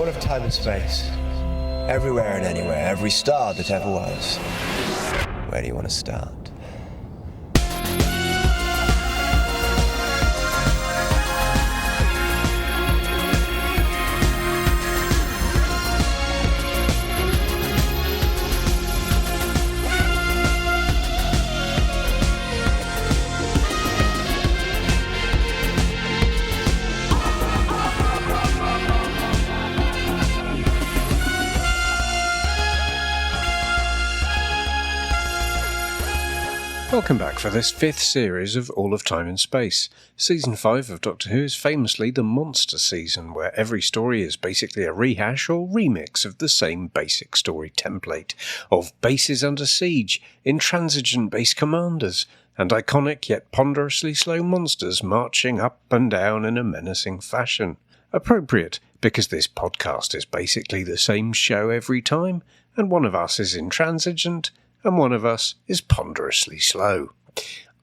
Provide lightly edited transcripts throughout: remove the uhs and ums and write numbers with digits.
All of time and space. Everywhere and anywhere, every star that ever was. Where do you want to start? Welcome back for this fifth series of All of Time and Space. Season 5 of Doctor Who is famously the monster season, where every story is basically a rehash or remix of the same basic story template, of bases under siege, intransigent base commanders, and iconic yet ponderously slow monsters marching up and down in a menacing fashion. Appropriate, because this podcast is basically the same show every time, and one of us is intransigent, and one of us is ponderously slow.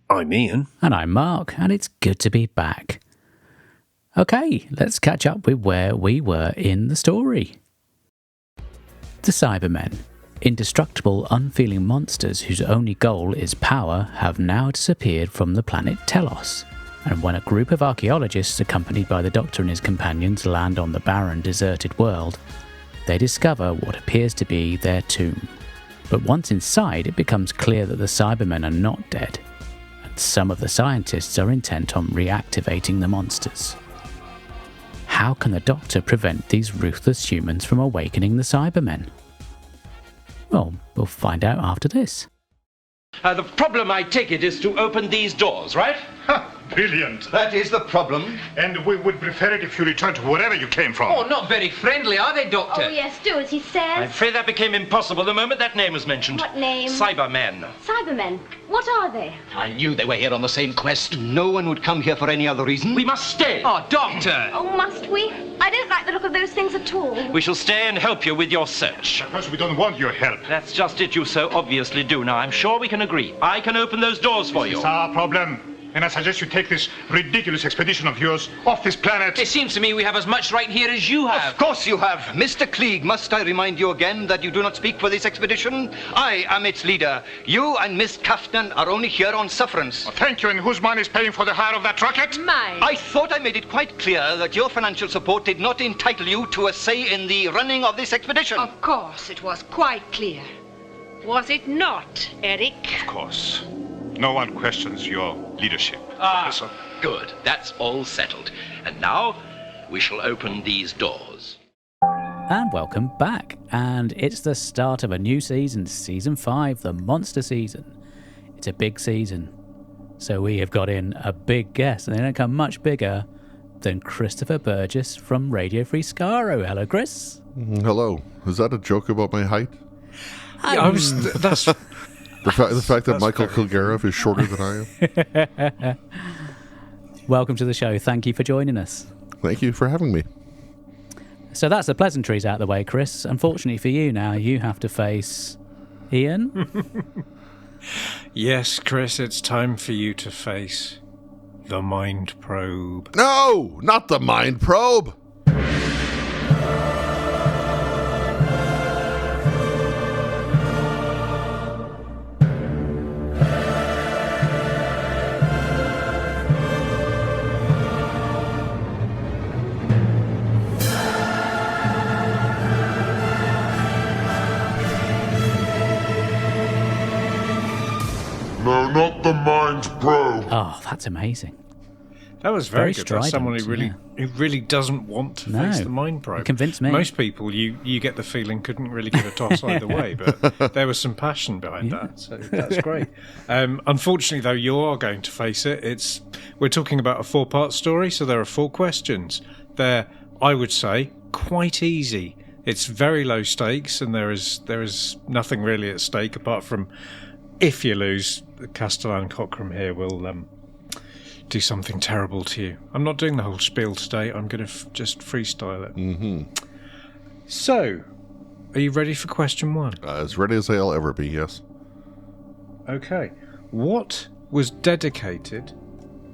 I'm Ian. And I'm Mark, and it's good to be back. Okay, let's catch up with where we were in the story. The Cybermen, indestructible, unfeeling monsters whose only goal is power, have now disappeared from the planet Telos. And when a group of archaeologists accompanied by the Doctor and his companions land on the barren, deserted world, they discover what appears to be their tomb. But once inside, it becomes clear that the Cybermen are not dead, and some of the scientists are intent on reactivating the monsters. How can the Doctor prevent these ruthless humans from awakening the Cybermen? Well, we'll find out after this. The problem, I take it, is to open these doors, right? Brilliant. That is the problem. And we would prefer it if you returned to wherever you came from. Oh, not very friendly, are they, Doctor? Oh, yes, do as he I'm says. afraid that became impossible the moment that name was mentioned. What name? Cybermen. Cybermen. What are they? I knew they were here on the same quest. No one would come here for any other reason. We must stay. Oh, Doctor! Oh, must we? I don't like the look of those things at all. We shall stay and help you with your search. Suppose we don't want your help. That's just it, you so obviously do. Now, I'm sure we can agree. I can open those doors for you. It's our problem. And I suggest you take this ridiculous expedition of yours off this planet. It seems to me we have as much right here as you have. Of course you have. Mr. Klieg, must I remind you again that you do not speak for this expedition? I am its leader. You and Miss Kaftan are only here on sufferance. Oh, thank you. And whose money is paying for the hire of that rocket? Mine. I thought I made it quite clear that your financial support did not entitle you to a say in the running of this expedition. Of course, it was quite clear. Was it not, Eric? Of course. No one questions your leadership, Professor. Good. That's all settled. And now we shall open these doors. And welcome back. And it's the start of a new season, Season 5, the Monster Season. It's a big season. So we have got in a big guest, and they don't come much bigger than Christopher Burgess from Radio Free Skaro. Hello, Chris. Hello. Is that a joke about my height? That's... The fact that Michael Kilgariff is shorter than I am? Welcome to the show. Thank you for joining us. Thank you for having me. So that's the pleasantries out of the way, Chris. Unfortunately for you now, you have to face Ian. Yes, Chris, it's time for you to face the Mind Probe. No! Not the Mind Probe! No, not the Mind Probe. Oh, that's amazing. That was very good. That's strident, someone who really doesn't want to face the Mind Probe. You convinced me. Most people, you get the feeling, couldn't really give a toss either way, but there was some passion behind that, so that's great. Unfortunately, though, you are going to face it. We're talking about a 4-part story, so there are 4 questions. They're, I would say, quite easy. It's very low stakes, and there is nothing really at stake apart from if you lose, Castellan Cockram here will do something terrible to you. I'm not doing the whole spiel today. I'm going to just freestyle it. Mm-hmm. So, are you ready for question 1? As ready as I'll ever be, yes. Okay. What was dedicated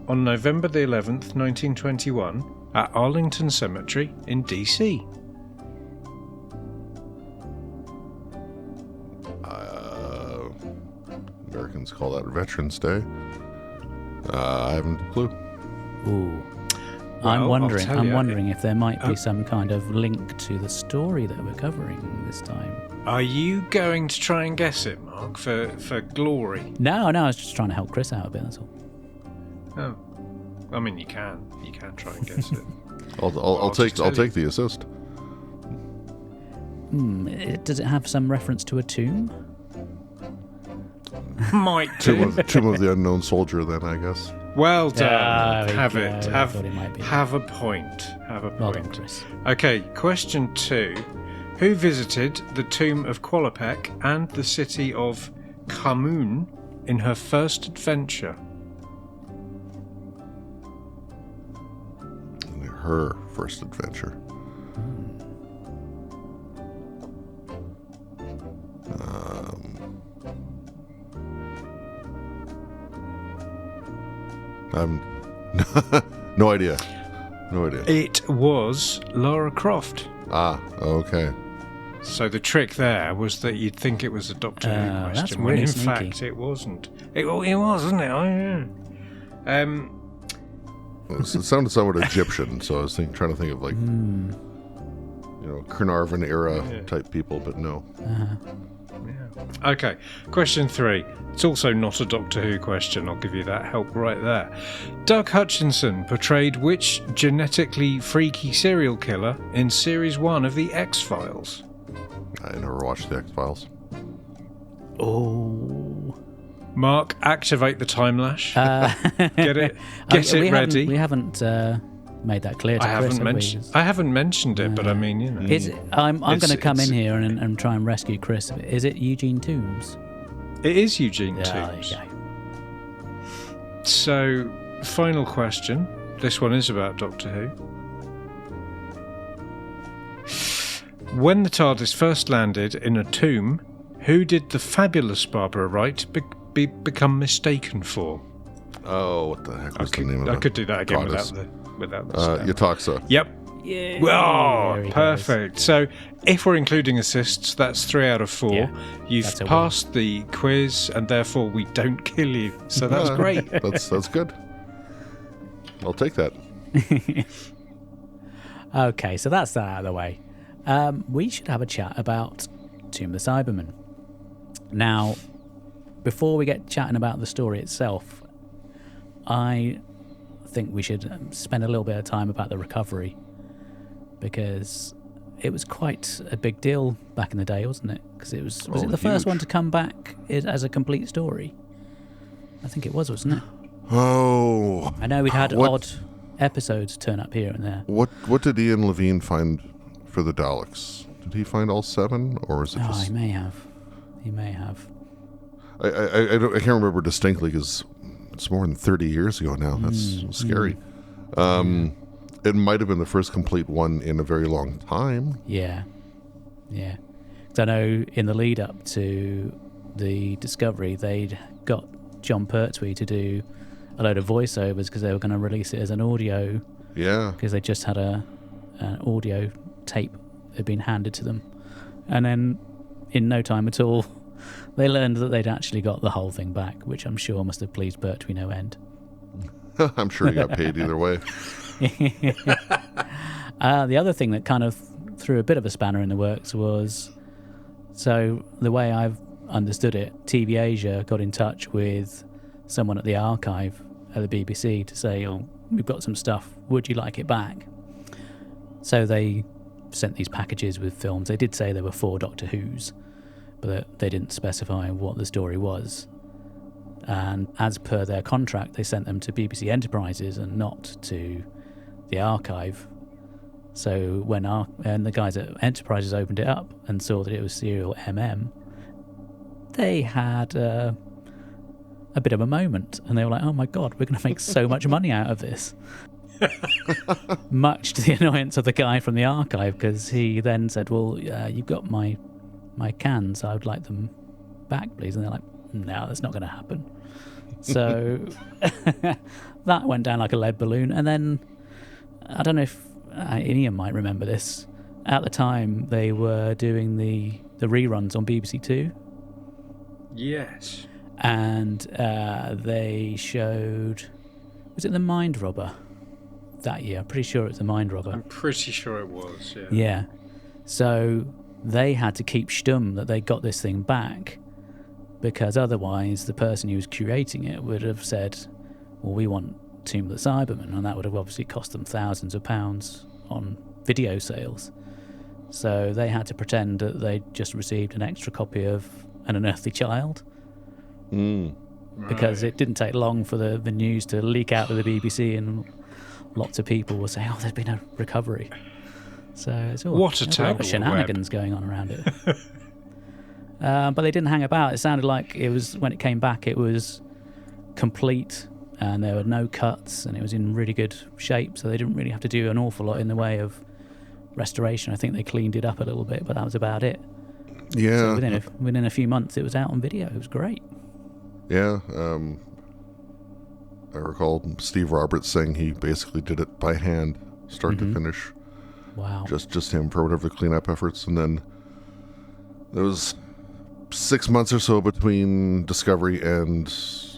on November the 11th, 1921 at Arlington Cemetery in DC? let's call that Veterans Day. I haven't a clue. Ooh. Well, I'm I'll tell wondering you. if there might be some kind of link to the story that we're covering this time. Are you going to try and guess it, Mark, for glory? No, I was just trying to help Chris out a bit, that's all. Oh. I mean, you can try and guess it. I'll take the assist. Does it have some reference to a tomb? Might do. Tomb of the Unknown Soldier, then, I guess. Well done. There we Have go. it. I thought it might be. Have a point. Have a Well done, point. Chris. Okay, question 2. Who visited the tomb of Qualopec and the city of Khamun in her first adventure? Her first adventure. I'm no idea. It was Lara Croft. Ah, okay. So the trick there was that you'd think it was a Doctor Who that's question, when really in sneaky. fact it wasn't. It was, wasn't it? Oh, yeah. It sounded somewhat Egyptian, so I was trying to think of like, Carnarvon era type people, but no. Okay, question 3. It's also not a Doctor Who question, I'll give you that help right there. Doug Hutchinson portrayed which genetically freaky serial killer in Series 1 of The X-Files? I never watched the X-Files. Oh. Mark, activate the time lash. Get it we ready. We haven't made that clear to Chris, I haven't mentioned it, but I mean, you know. I'm going to come in it's- here and try and rescue Chris. Is it Eugene Toombs? It is Eugene Yeah, Toombs. there you go. So, final question. This one is about Doctor Who. When the TARDIS first landed in a tomb, who did the fabulous Barbara Wright become mistaken for? Oh, what the heck was the name of I it? could do that again Goddess. without the stamp. Yataxa. Yep. Yeah. Oh, There he perfect. So, if we're including assists, that's 3 out of 4. Yeah, You've that's a win. passed the quiz, and therefore we don't kill you. So that's great. That's good. I'll take that. Okay, so that's that out of the way. We should have a chat about Tomb of the Cybermen. Now, before we get chatting about the story itself, I think we should spend a little bit of time about the recovery, because it was quite a big deal back in the day, wasn't it? Because it was it the first huge. one to come back as a complete story? I think it was, wasn't it? Oh. I know we'd had What- odd episodes turn up here and there. What did Ian Levine find for the Daleks? Did he find all 7, or is it Oh, just? he may have. He may have. I can't remember distinctly because it's more than 30 years ago now. That's scary. It might have been the first complete one in a very long time. Yeah. 'Cause I know in the lead up to the Discovery, they'd got John Pertwee to do a load of voiceovers because they were going to release it as an audio, Yeah. because they just had an audio tape that had been handed to them. And then in no time at all, they learned that they'd actually got the whole thing back, which I'm sure must have pleased Pertwee no end. I'm sure he got paid either way. The other thing that kind of threw a bit of a spanner in the works was, so the way I've understood it, TV Asia got in touch with someone at the archive at the BBC to say, oh, we've got some stuff, would you like it back? So they sent these packages with films. They did say there were 4 Doctor Who's, but they didn't specify what the story was. And as per their contract, they sent them to BBC Enterprises and not to the archive. So when the guys at Enterprises opened it up and saw that it was serial MM, they had a bit of a moment, and they were like, oh my god, we're going to make so much money out of this. Much to the annoyance of the guy from the archive, because he then said, well, you've got my cans, I would like them back, please. And they're like, no, that's not going to happen. So that went down like a lead balloon. And then, I don't know if Ian might remember this, at the time they were doing the reruns on BBC Two. Yes. And they showed... Was it The Mind Robber that year? I'm pretty sure it was The Mind Robber. I'm pretty sure it was, yeah. Yeah. So they had to keep stum that they got this thing back, because otherwise the person who was curating it would have said, well, we want Tomb of the Cybermen, and that would have obviously cost them thousands of pounds on video sales. So they had to pretend that they'd just received an extra copy of An Unearthly Child. Because it didn't take long for the news to leak out to the BBC, and lots of people were saying, oh, there's been a recovery. So it's all what a there's lot of tangled shenanigans going on around it. But they didn't hang about. It sounded like it was, when it came back, it was complete, and there were no cuts, and it was in really good shape, so they didn't really have to do an awful lot in the way of restoration. I think they cleaned it up a little bit, but that was about it. Yeah. So within a few months, it was out on video. It was great. Yeah. I recall Steve Roberts saying he basically did it by hand, start to finish. Wow. Just him for whatever the cleanup efforts. And then there was 6 months or so between discovery and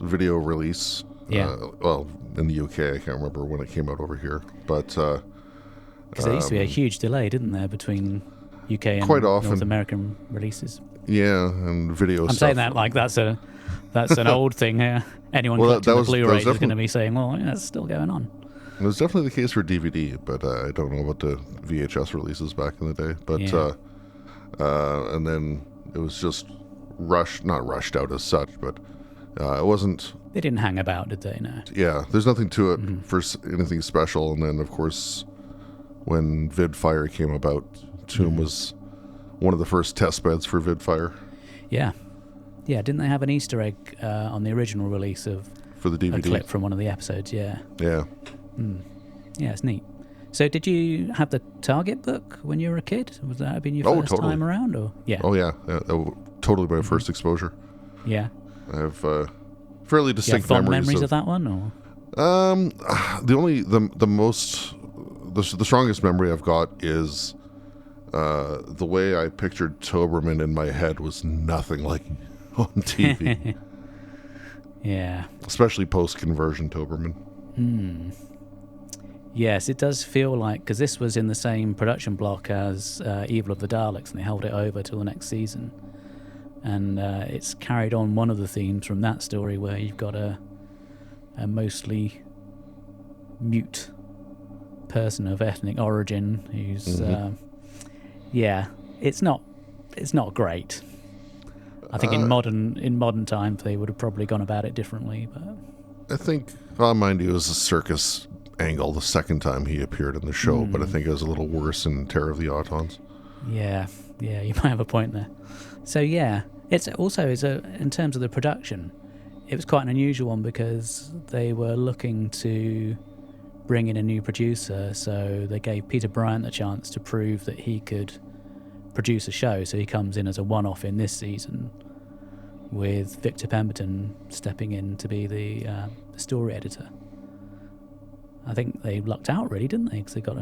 video release. Yeah. Well, in the UK, I can't remember when it came out over here. But because there used to be a huge delay, didn't there, between UK and quite often. North American releases? Yeah, and video I'm stuff. saying that like that's an old thing here. Anyone Well, collecting that the was Blu-rays is going to definitely- be saying, well, yeah, it's still going on. It was definitely the case for DVD, but I don't know about the VHS releases back in the day. But Yeah. and then it was just not rushed out as such, but it wasn't. They didn't hang about, did they? No. Yeah, there's nothing to it for anything special. And then, of course, when VidFire came about, Tomb was one of the first test beds for VidFire Yeah. Yeah, didn't they have an Easter egg on the original release of for the a DVD. clip from one of the episodes? Yeah. Yeah. Yeah, it's neat. So did you have the Target book when you were a kid? Was that been your Oh, first totally. time around? Or yeah. Oh yeah, totally my first exposure. Yeah. I have fairly Do you have distinct fond memories of that one? Or the strongest memory I've got is the way I pictured Toberman in my head was nothing like on TV, yeah. especially post-conversion Toberman. Yes, it does feel like, because this was in the same production block as Evil of the Daleks, and they held it over till the next season. And it's carried on one of the themes from that story, where you've got a mostly mute person of ethnic origin who's it's not great. I think in modern times they would have probably gone about it differently, but I think, well, mind you, it was a circus angle the second time he appeared in the show, but I think it was a little worse in Terror of the Autons. yeah, you might have a point there. So yeah, it's also in terms of the production, it was quite an unusual one because they were looking to bring in a new producer, so they gave Peter Bryant the chance to prove that he could produce a show. So he comes in as a one-off in this season, with Victor Pemberton stepping in to be the story editor. I think they lucked out, really, didn't they? Because they got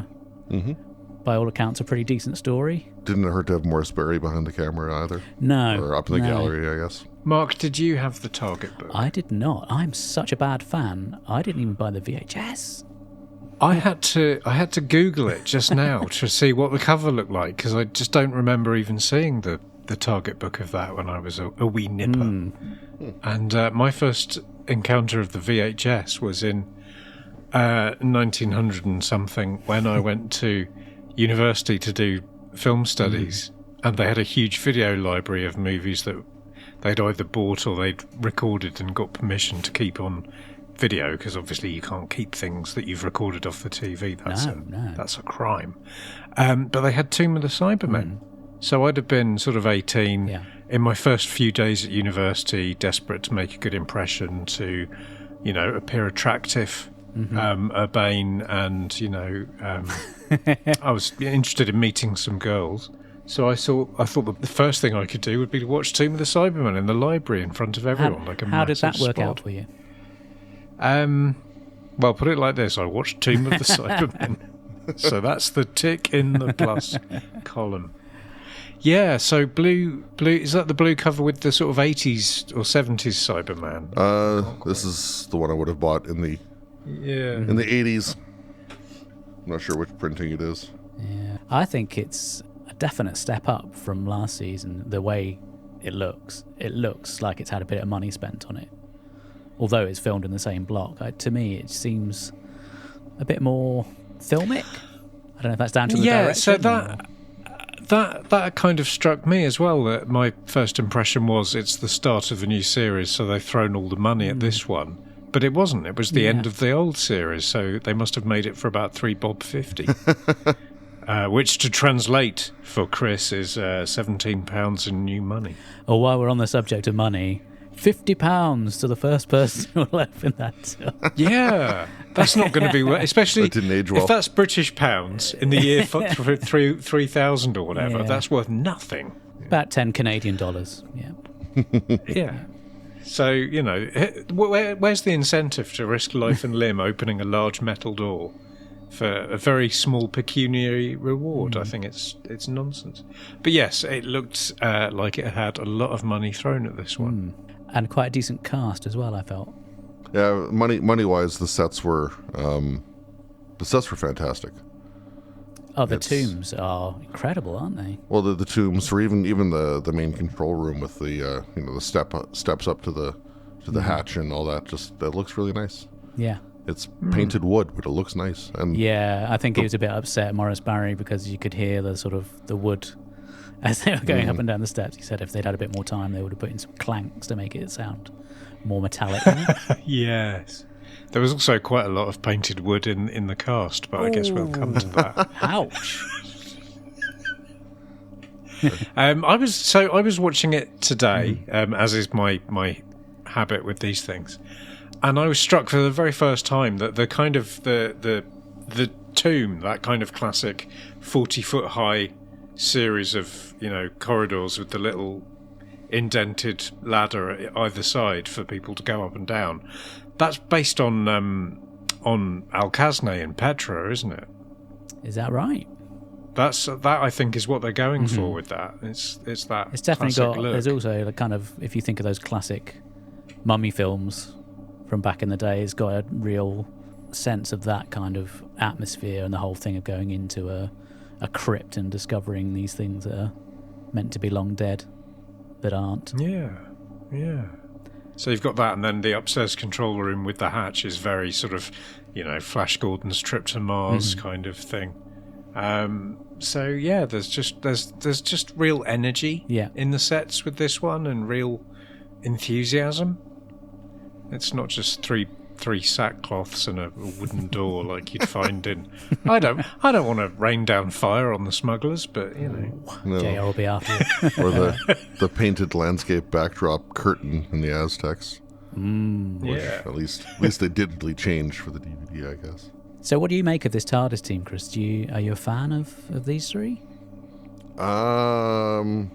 by all accounts, a pretty decent story. Didn't it hurt to have Morris Berry behind the camera either? No. Or up in the no. gallery, I guess. Mark, did you have the Target book? I did not. I'm such a bad fan. I didn't even buy the VHS. I had to Google it just now to see what the cover looked like, because I just don't remember even seeing the Target book of that when I was a wee nipper. And my first encounter of the VHS was in 1900 and something, when I went to university to do film studies, and they had a huge video library of movies that they'd either bought or they'd recorded and got permission to keep on video, because obviously you can't keep things that you've recorded off the TV. That's a crime. But they had Tomb of the Cybermen. So I'd have been sort of 18 in my first few days at university, desperate to make a good impression, to, appear attractive, urbane, and, I was interested in meeting some girls. So I thought the first thing I could do would be to watch Tomb of the Cybermen in the library in front of everyone. How did that work out for you? Well, put it like this: I watched Tomb of the Cybermen, so that's the tick in the plus column. Yeah, so blue is that the blue cover with the sort of 80s or 70s Cyberman? This is the one I would have bought in the 80s. I'm not sure which printing it is. Yeah, I think it's a definite step up from last season. The way it looks like it's had a bit of money spent on it. Although it's filmed in the same block, to me it seems a bit more filmic. I don't know if that's down to the direction. So that kind of struck me as well. That my first impression was it's the start of a new series, so they've thrown all the money at this one. But it wasn't. It was the end of the old series, so they must have made it for about $3.50, which to translate for Chris is £17 in new money. Oh, while we're on the subject of money, £50 to the first person who will open that till. Yeah, that's not going to be especially that didn't age well. If that's British pounds in the year 3000 or whatever. Yeah. That's worth nothing. About $10 Canadian. Yeah. Yeah. So, you know, where's the incentive to risk life and limb opening a large metal door for a very small pecuniary reward? I think it's nonsense. But yes, it looked like it had a lot of money thrown at this one. And quite a decent cast as well, I felt. Yeah, money-wise, the sets were fantastic. Oh, the tombs are incredible, aren't they? Well, the tombs, or even the main control room with the the steps up to the hatch and all that, that looks really nice. Yeah. It's painted wood, but it looks nice. And yeah, I think he was a bit upset, Morris Barry, because you could hear the sort of the wood as they were going up and down the steps. He said if they'd had a bit more time, they would have put in some clanks to make it sound more metallic. Yes. There was also quite a lot of painted wood in the cast, but I guess we'll come to that. Ouch. I was watching it today, as is my habit with these things, and I was struck for the very first time that the kind of the tomb, that kind of classic 40-foot high series of corridors with the little indented ladder at either side for people to go up and down. That's based on Alcazne and Petra, isn't it? Is that right? That I think is what they're going for with that. It's that. It's definitely classic got. look. There's also a kind of, if you think of those classic mummy films from back in the day, it's got a real sense of that kind of atmosphere and the whole thing of going into a crypt and discovering these things that are meant to be long dead that aren't. Yeah. So you've got that, and then the upstairs control room with the hatch is very sort of, Flash Gordon's Trip to Mars kind of thing. So yeah, there's just real energy in the sets with this one, and real enthusiasm. It's not just three sackcloths and a wooden door like you'd find in. I don't want to rain down fire on the smugglers, but No. JR will be after it. Or the painted landscape backdrop curtain in the Aztecs. Which at least they digitally changed for the DVD, I guess. So what do you make of this TARDIS team, Chris? Are you a fan of these three? To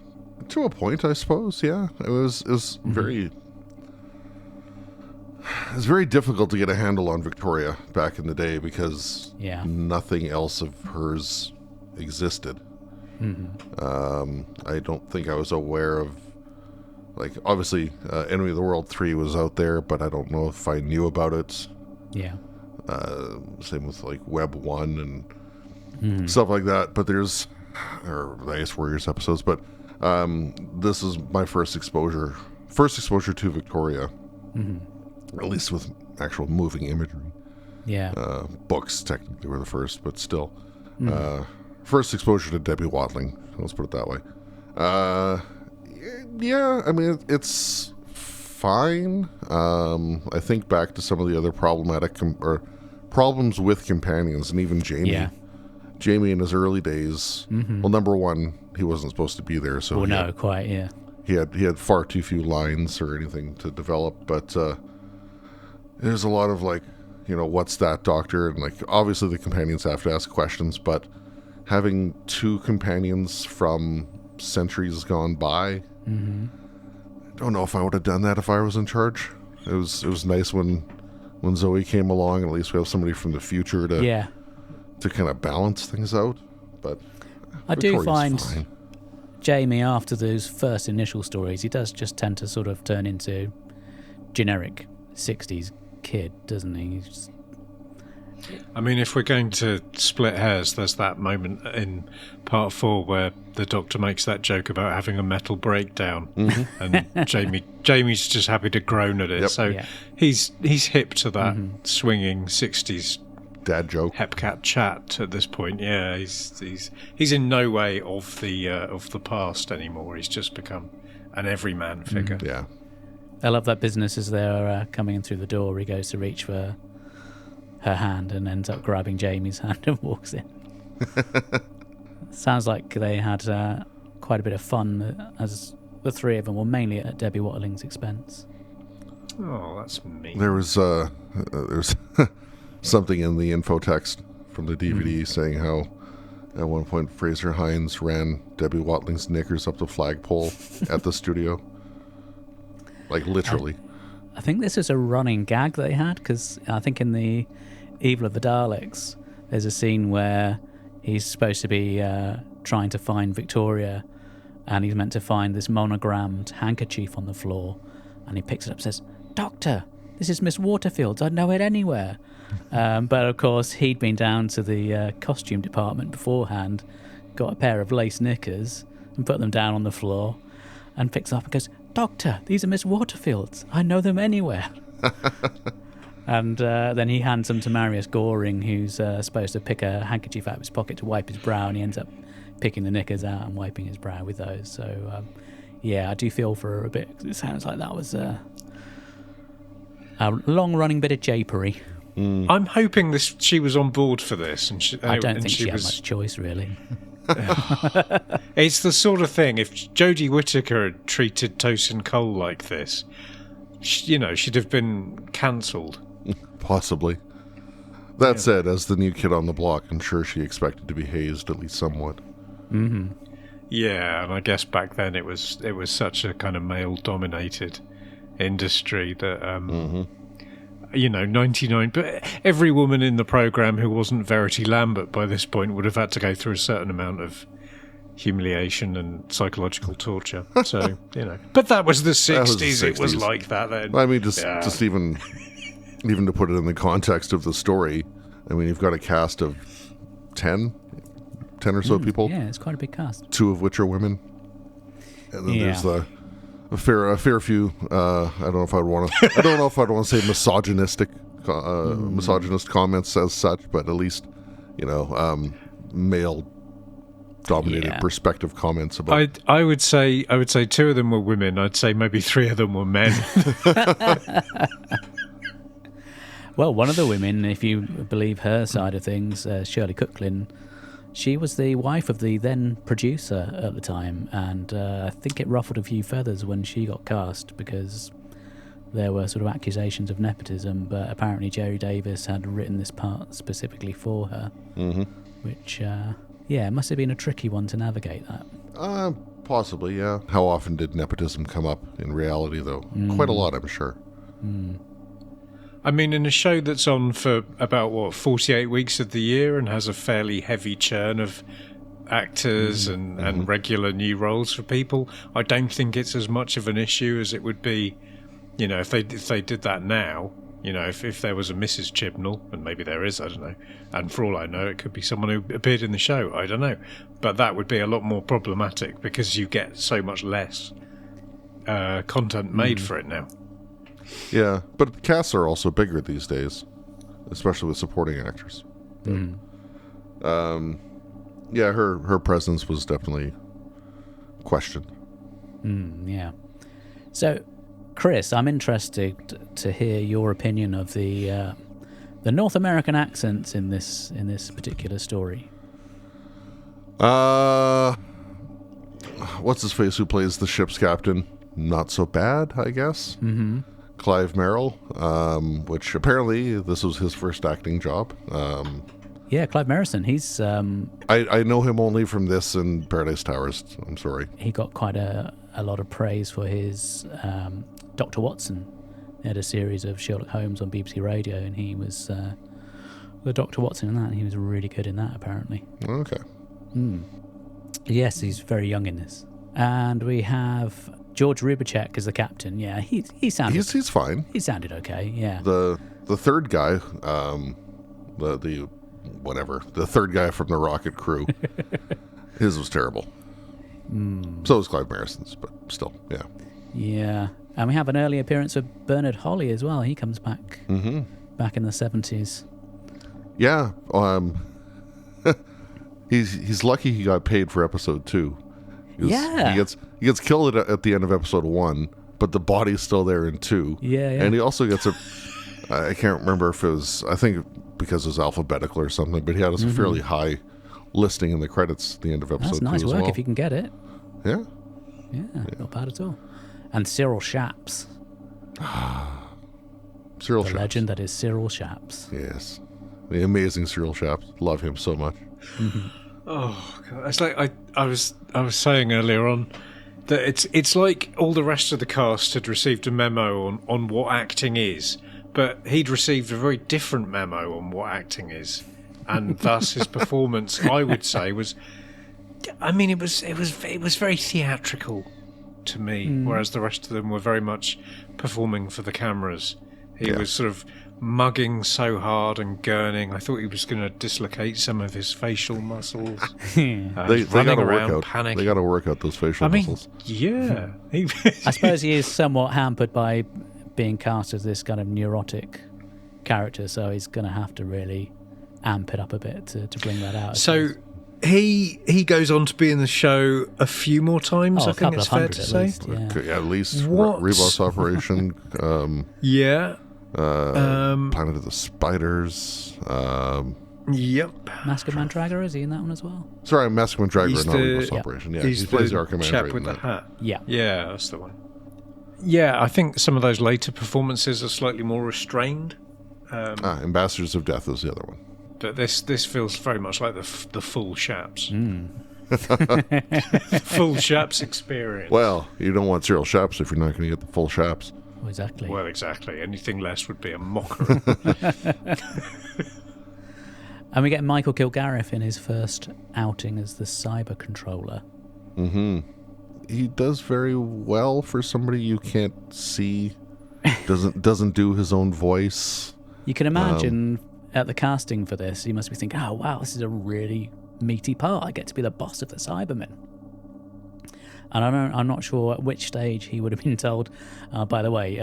a point, I suppose. Yeah, it was very. It's very difficult to get a handle on Victoria back in the day because nothing else of hers existed. I don't think I was aware of, obviously, Enemy of the World 3 was out there, but I don't know if I knew about it. Yeah. Same with Web 1 and stuff like that. But there's, or I guess Warriors episodes, but this is my first exposure to Victoria. At least with actual moving imagery. Yeah. Books technically were the first, but still. First exposure to Debbie Watling. Let's put it that way. Yeah, I mean, it's fine. I think back to some of the other problems with companions, and even Jamie. Yeah. Jamie in his early days. Well, number one, he wasn't supposed to be there, so. Well, no, quite. Yeah. He had far too few lines or anything to develop, but. There's a lot of what's that, Doctor? And obviously the companions have to ask questions, but having two companions from centuries gone by, I don't know if I would have done that if I was in charge. It was nice when Zoe came along, and at least we have somebody from the future to kind of balance things out. But I do find Jamie, after those first initial stories, he does just tend to sort of turn into generic 60s kid, doesn't he? I mean, if we're going to split hairs, there's that moment in part 4 where the Doctor makes that joke about having a metal breakdown, and Jamie's just happy to groan at it. Yep. So he's hip to that swinging 60s dad joke, hepcat chat at this point. Yeah, he's in no way of the past anymore. He's just become an everyman figure. Yeah. I love that business as they're coming in through the door. He goes to reach for her hand and ends up grabbing Jamie's hand and walks in. Sounds like they had quite a bit of fun, as the three of them were mainly at Debbie Wattling's expense. Oh, that's mean. There was there's something in the info text from the DVD saying how at one point Fraser Hines ran Debbie Wattling's knickers up the flagpole at the studio. Like literally. I think this is a running gag they had, because I think in the Evil of the Daleks, there's a scene where he's supposed to be trying to find Victoria, and he's meant to find this monogrammed handkerchief on the floor, and he picks it up and says, "Doctor, this is Miss Waterfield's. I'd know it anywhere." But of course, he'd been down to the costume department beforehand, got a pair of lace knickers, and put them down on the floor, and picks up and goes, "Doctor, these are Miss Waterfield's. I know them anywhere." And then he hands them to Marius Goring, who's supposed to pick a handkerchief out of his pocket to wipe his brow, and he ends up picking the knickers out and wiping his brow with those. So, yeah, I do feel for her a bit, 'cause it sounds like that was a long-running bit of japery. I'm hoping she was on board for this. And I don't think she had much choice, really. It's the sort of thing, if Jodie Whittaker had treated Tosin Cole like this, she'd have been cancelled. Possibly. That said, as the new kid on the block, I'm sure she expected to be hazed at least somewhat. Mm-hmm. Yeah, and I guess back then it was such a kind of male-dominated industry that 99. But every woman in the programme who wasn't Verity Lambert by this point would have had to go through a certain amount of humiliation and psychological torture. So, But that was the 60s. It was like that then. I mean, just even to put it in the context of the story, I mean, you've got a cast of 10 or so people. Yeah, it's quite a big cast. 2 of which are women. And then there's a fair few. I don't know if I'd want to say misogynist comments as such, but at least male dominated perspective comments about. I would say 2 of them were women. I'd say maybe 3 of them were men. Well, one of the women, if you believe her side of things, Shirley Cooklin, she was the wife of the then producer at the time, and I think it ruffled a few feathers when she got cast, because there were sort of accusations of nepotism, but apparently Jerry Davis had written this part specifically for her, which, it must have been a tricky one to navigate that. Possibly, yeah. How often did nepotism come up in reality, though? Quite a lot, I'm sure. I mean, in a show that's on for about, 48 weeks of the year and has a fairly heavy churn of actors and regular new roles for people, I don't think it's as much of an issue as it would be, if they did that now. If there was a Mrs. Chibnall, and maybe there is, I don't know, and for all I know, it could be someone who appeared in the show, I don't know. But that would be a lot more problematic because you get so much less content made for it now. Yeah, but casts are also bigger these days, especially with supporting actors. Yeah, her presence was definitely questioned. Yeah. So, Chris, I'm interested to hear your opinion of the North American accents in this particular story. What's his face who plays the ship's captain? Not so bad, I guess. Clive Merrill, which apparently this was his first acting job. Yeah, Clive Merrison. He's I know him only from this and Paradise Towers. I'm sorry. He got quite a lot of praise for his Dr. Watson. He had a series of Sherlock Holmes on BBC Radio, and he was the Dr. Watson in that, and he was really good in that, apparently. Okay. Yes, he's very young in this. And we have George Rubicek as the captain. Yeah, he sounded... He's fine. He sounded okay, yeah. The third guy, the third guy from the rocket crew, his was terrible. So was Clive Marison's, but still, yeah. Yeah. And we have an early appearance of Bernard Holly as well. He comes back back in the 70s. Yeah. He's lucky he got paid for episode 2. He gets killed at the end of episode 1, but the body's still there in 2. Yeah. And he also gets I can't remember if it was, I think because it was alphabetical or something, but he had a fairly high listing in the credits at the end of episode 2 That's nice as work well. if you can get it. Yeah, not bad at all. And Cyril Shaps. Cyril The Shaps. legend that is Cyril Shaps. Yes. The amazing Cyril Shaps. Love him so much. Oh God. It's like I was saying earlier on that it's like all the rest of the cast had received a memo on what acting is, but he'd received a very different memo on what acting is, and thus his performance, I would say, was. I mean, it was very theatrical to me, whereas the rest of them were very much performing for the cameras. He was sort of mugging so hard and gurning. I thought he was going to dislocate some of his facial muscles. They running got to around, work out. panicking. They got to work out those facial muscles. Yeah. I suppose he is somewhat hampered by being cast as this kind of neurotic character, so he's going to have to really amp it up a bit to bring that out. So he goes on to be in the show a few more times, I think it's fair to say. At least What? Rebus Operation. Yeah. Planet of the Spiders. Yep. Mask of Mandragora, is he in that one as well? Sorry, Mask of Mandragora, He's not the- Rebus Yep. Operation. Yeah, He's he plays the the Archimedes chap right with in the that. hat. Yeah. Yeah, that's the one. Yeah, I think some of those later performances are slightly more restrained. Ambassadors of Death is the other one. But this feels very much like the full Shaps. Full Shaps experience. Well, you don't want Cyril Shaps if you're not going to get the full Shaps. Exactly. Well, exactly. Anything less would be a mockery. And we get Michael Kilgarriff in his first outing as the cyber controller. He does very well for somebody you can't see. Doesn't do his own voice. You can imagine at the casting for this, you must be thinking, oh, wow, this is a really meaty part. I get to be the boss of the Cybermen. And I'm not sure at which stage he would have been told, by the way,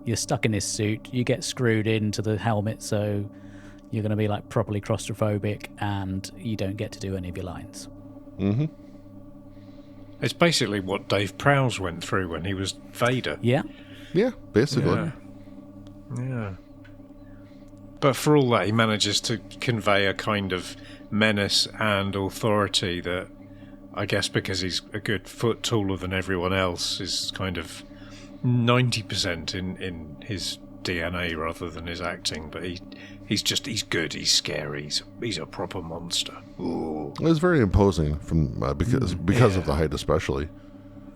you're stuck in this suit, you get screwed into the helmet, so you're going to be like properly claustrophobic and you don't get to do any of your lines. It's basically what Dave Prowse went through when he was Vader. Yeah. Yeah, basically. Yeah. But for all that, he manages to convey a kind of menace and authority that, I guess because he's a good foot taller than everyone else, is kind of 90% in his DNA rather than his acting. But he's good, he's scary, he's a proper monster. Ooh. It was very imposing from because of the height especially.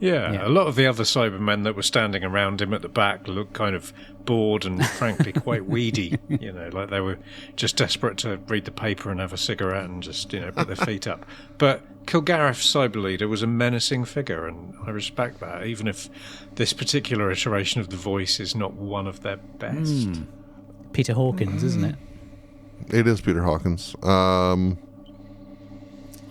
Yeah, a lot of the other Cybermen that were standing around him at the back looked kind of bored and frankly quite weedy, like they were just desperate to read the paper and have a cigarette and just, put their feet up. But Kilgarriff's cyber leader was a menacing figure, and I respect that, even if this particular iteration of the voice is not one of their best. Peter Hawkins, isn't it? It is Peter Hawkins.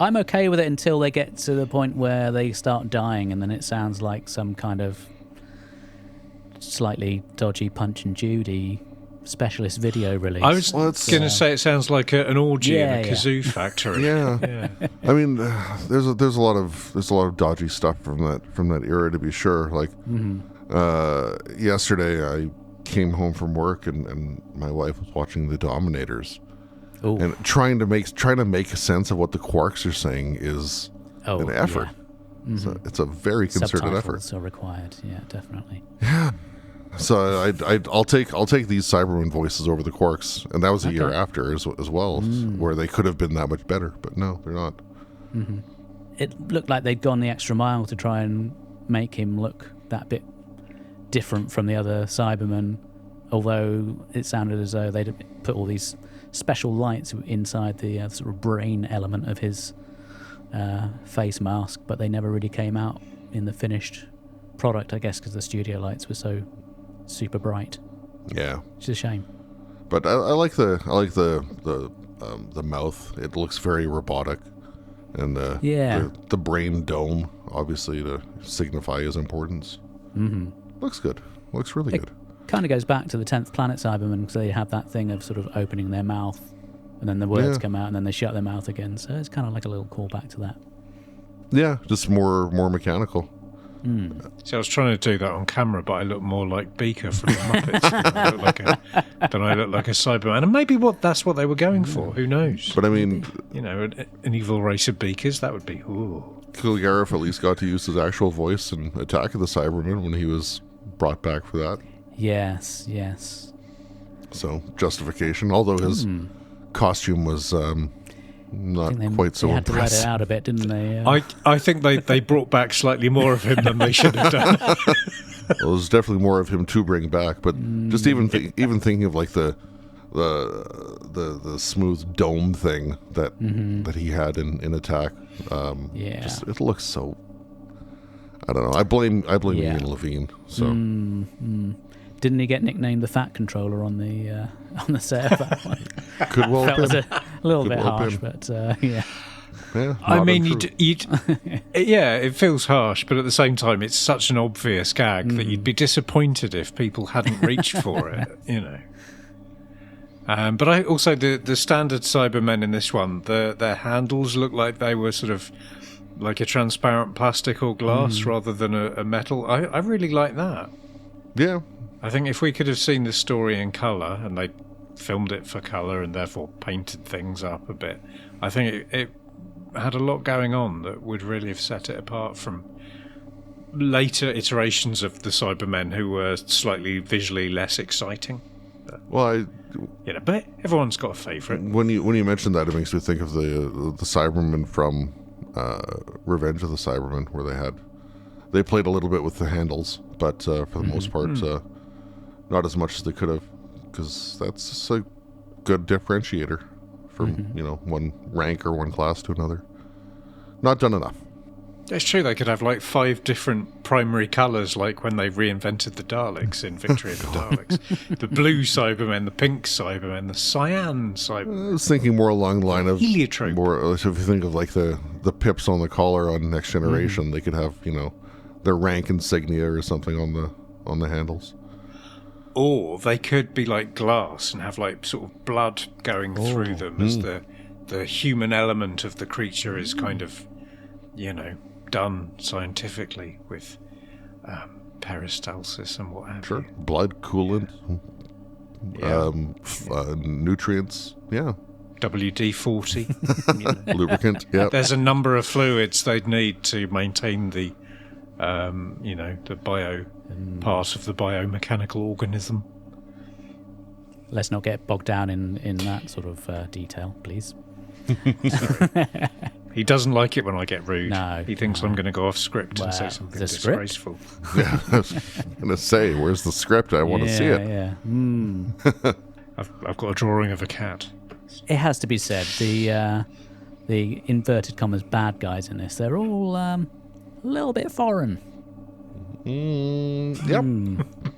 I'm okay with it until they get to the point where they start dying, and then it sounds like some kind of slightly dodgy Punch and Judy specialist video release. I was going to say it sounds like an orgy in a kazoo factory. Yeah. I mean, there's a lot of dodgy stuff from that era, to be sure. Like yesterday, I came home from work and my wife was watching The Dominators. Ooh. And trying to make sense of what the Quarks are saying is an effort. Yeah. It's a very concerted effort. Subtitles are required. Yeah, definitely. Yeah. So I'll take these Cybermen voices over the Quarks, and that was a year after as well, where they could have been that much better, but no, they're not. It looked like they'd gone the extra mile to try and make him look that bit different from the other Cybermen, although it sounded as though they'd put all these special lights inside the sort of brain element of his face mask, but they never really came out in the finished product, I guess, because the studio lights were so super bright. Yeah, Which is a shame. but I like the mouth. It looks very robotic, and the brain dome, obviously to signify his importance. Mm-hmm. Looks good. Looks really good. Kind of goes back to the 10th Planet Cybermen, because they have that thing of sort of opening their mouth, and then the words come out, and then they shut their mouth again. So it's kind of like a little callback to that. Yeah, just more mechanical. See, I was trying to do that on camera, but I look more like Beaker from the Muppets than I look like a Cyberman. And maybe that's what they were going for. Who knows? But I mean, You know, an evil race of Beakers, that would be, ooh. Kilgariff at least got to use his actual voice in Attack of the Cybermen when he was brought back for that. Yes. So, justification. Although his costume was not quite so they had to let impressive. it out a bit, didn't they? I think they brought back slightly more of him than they should have done. Well, there's definitely more of him to bring back, but just even thinking of like the smooth dome thing that he had in Attack. It looks so. I don't know. I blame Ian Levine. So Didn't he get nicknamed the Fat Controller on the set of that one? could well That have was been. a little Could bit well have harsh, been. but yeah. Yeah, I not mean, untrue. it feels harsh, but at the same time, it's such an obvious gag that you'd be disappointed if people hadn't reached for it, you know. But I also, the standard Cybermen in this one, their handles look like they were sort of like a transparent plastic or glass rather than a metal. I really like that. Yeah. I think if we could have seen this story in colour, and they filmed it for colour and therefore painted things up a bit, I think it had a lot going on that would really have set it apart from later iterations of the Cybermen who were slightly visually less exciting. Well, But everyone's got a favourite. when you mentioned that, it makes me think of the Cybermen from Revenge of the Cybermen, where they played a little bit with the handles, but for the most part, not as much as they could have, because that's a good differentiator from one rank or one class to another. Not done enough. It's true, they could have like 5 different primary colours, like when they reinvented the Daleks in Victory of the Daleks. The blue Cybermen, the pink Cybermen, the cyan Cybermen. I was thinking more along the line of Heliotrope. more. If you think of like the pips on the collar on Next Generation, they could have their rank insignia or something on the handles. Or they could be like glass and have like sort of blood going through them as the human element of the creature is kind of, done scientifically with peristalsis and what have Sure, you. blood coolant, nutrients. Yeah, WD-40. lubricant. Yeah, There's a number of fluids they'd need to maintain the, the bio part of the biomechanical organism. Let's not get bogged down in that sort of detail, please. He doesn't like it when I get rude. No, he thinks I'm going to go off script and say Well, something the script? disgraceful. yeah. I was gonna say, where's the script? I want to see it. Yeah. I've got a drawing of a cat. It has to be said, the inverted commas bad guys in this, they're all a little bit foreign. Yep.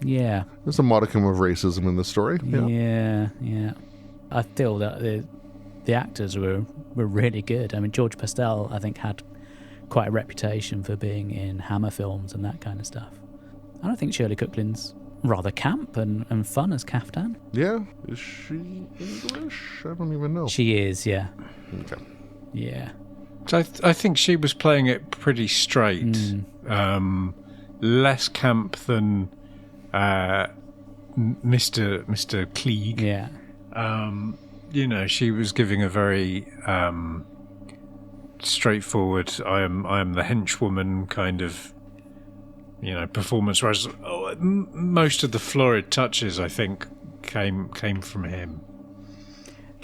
Yeah. There's a modicum of racism in this story. Yeah. Yeah. I feel that the actors were really good. I mean, George Pastel, I think, had quite a reputation for being in Hammer films and that kind of stuff. I don't think Shirley Cooklin's rather camp and fun as Kaftan. Yeah. Is she English? I don't even know. She is, yeah. Okay. Yeah. So I think she was playing it pretty straight. Less camp than Mr. Klieg. Yeah. She was giving a very straightforward, I am the henchwoman kind of, performance. Whereas most of the florid touches, I think, came from him.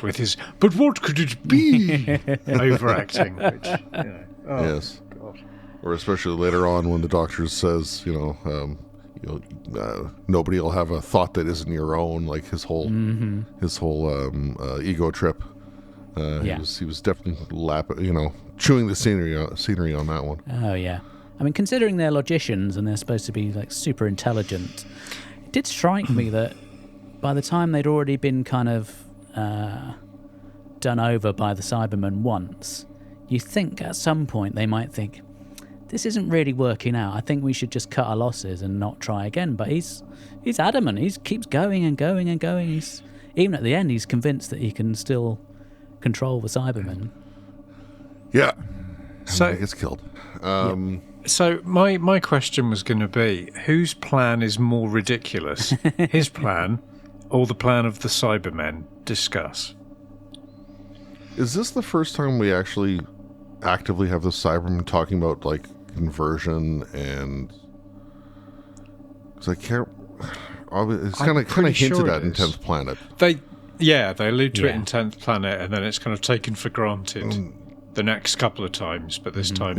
With his, but what could it be? Overacting, which, Yes. God. Or especially later on when the doctor says, nobody will have a thought that isn't your own, like his whole ego trip He was definitely chewing the scenery on that one. Oh, yeah. I mean, considering they're logicians and they're supposed to be like super intelligent, it did strike me that by the time they'd already been kind of done over by the Cybermen once, you think at some point they might think, this isn't really working out. I think we should just cut our losses and not try again. But he's adamant. He keeps going and going and going. Even at the end, he's convinced that he can still control the Cybermen. Yeah. So he gets killed. So my question was going to be, whose plan is more ridiculous? His plan or the plan of the Cybermen? Discuss. Is this the first time we actually actively have the Cybermen talking about like conversion and? Because I can't. It's kind of hinted at in 10th Planet. They allude to it in 10th Planet, and then it's kind of taken for granted the next couple of times, but this time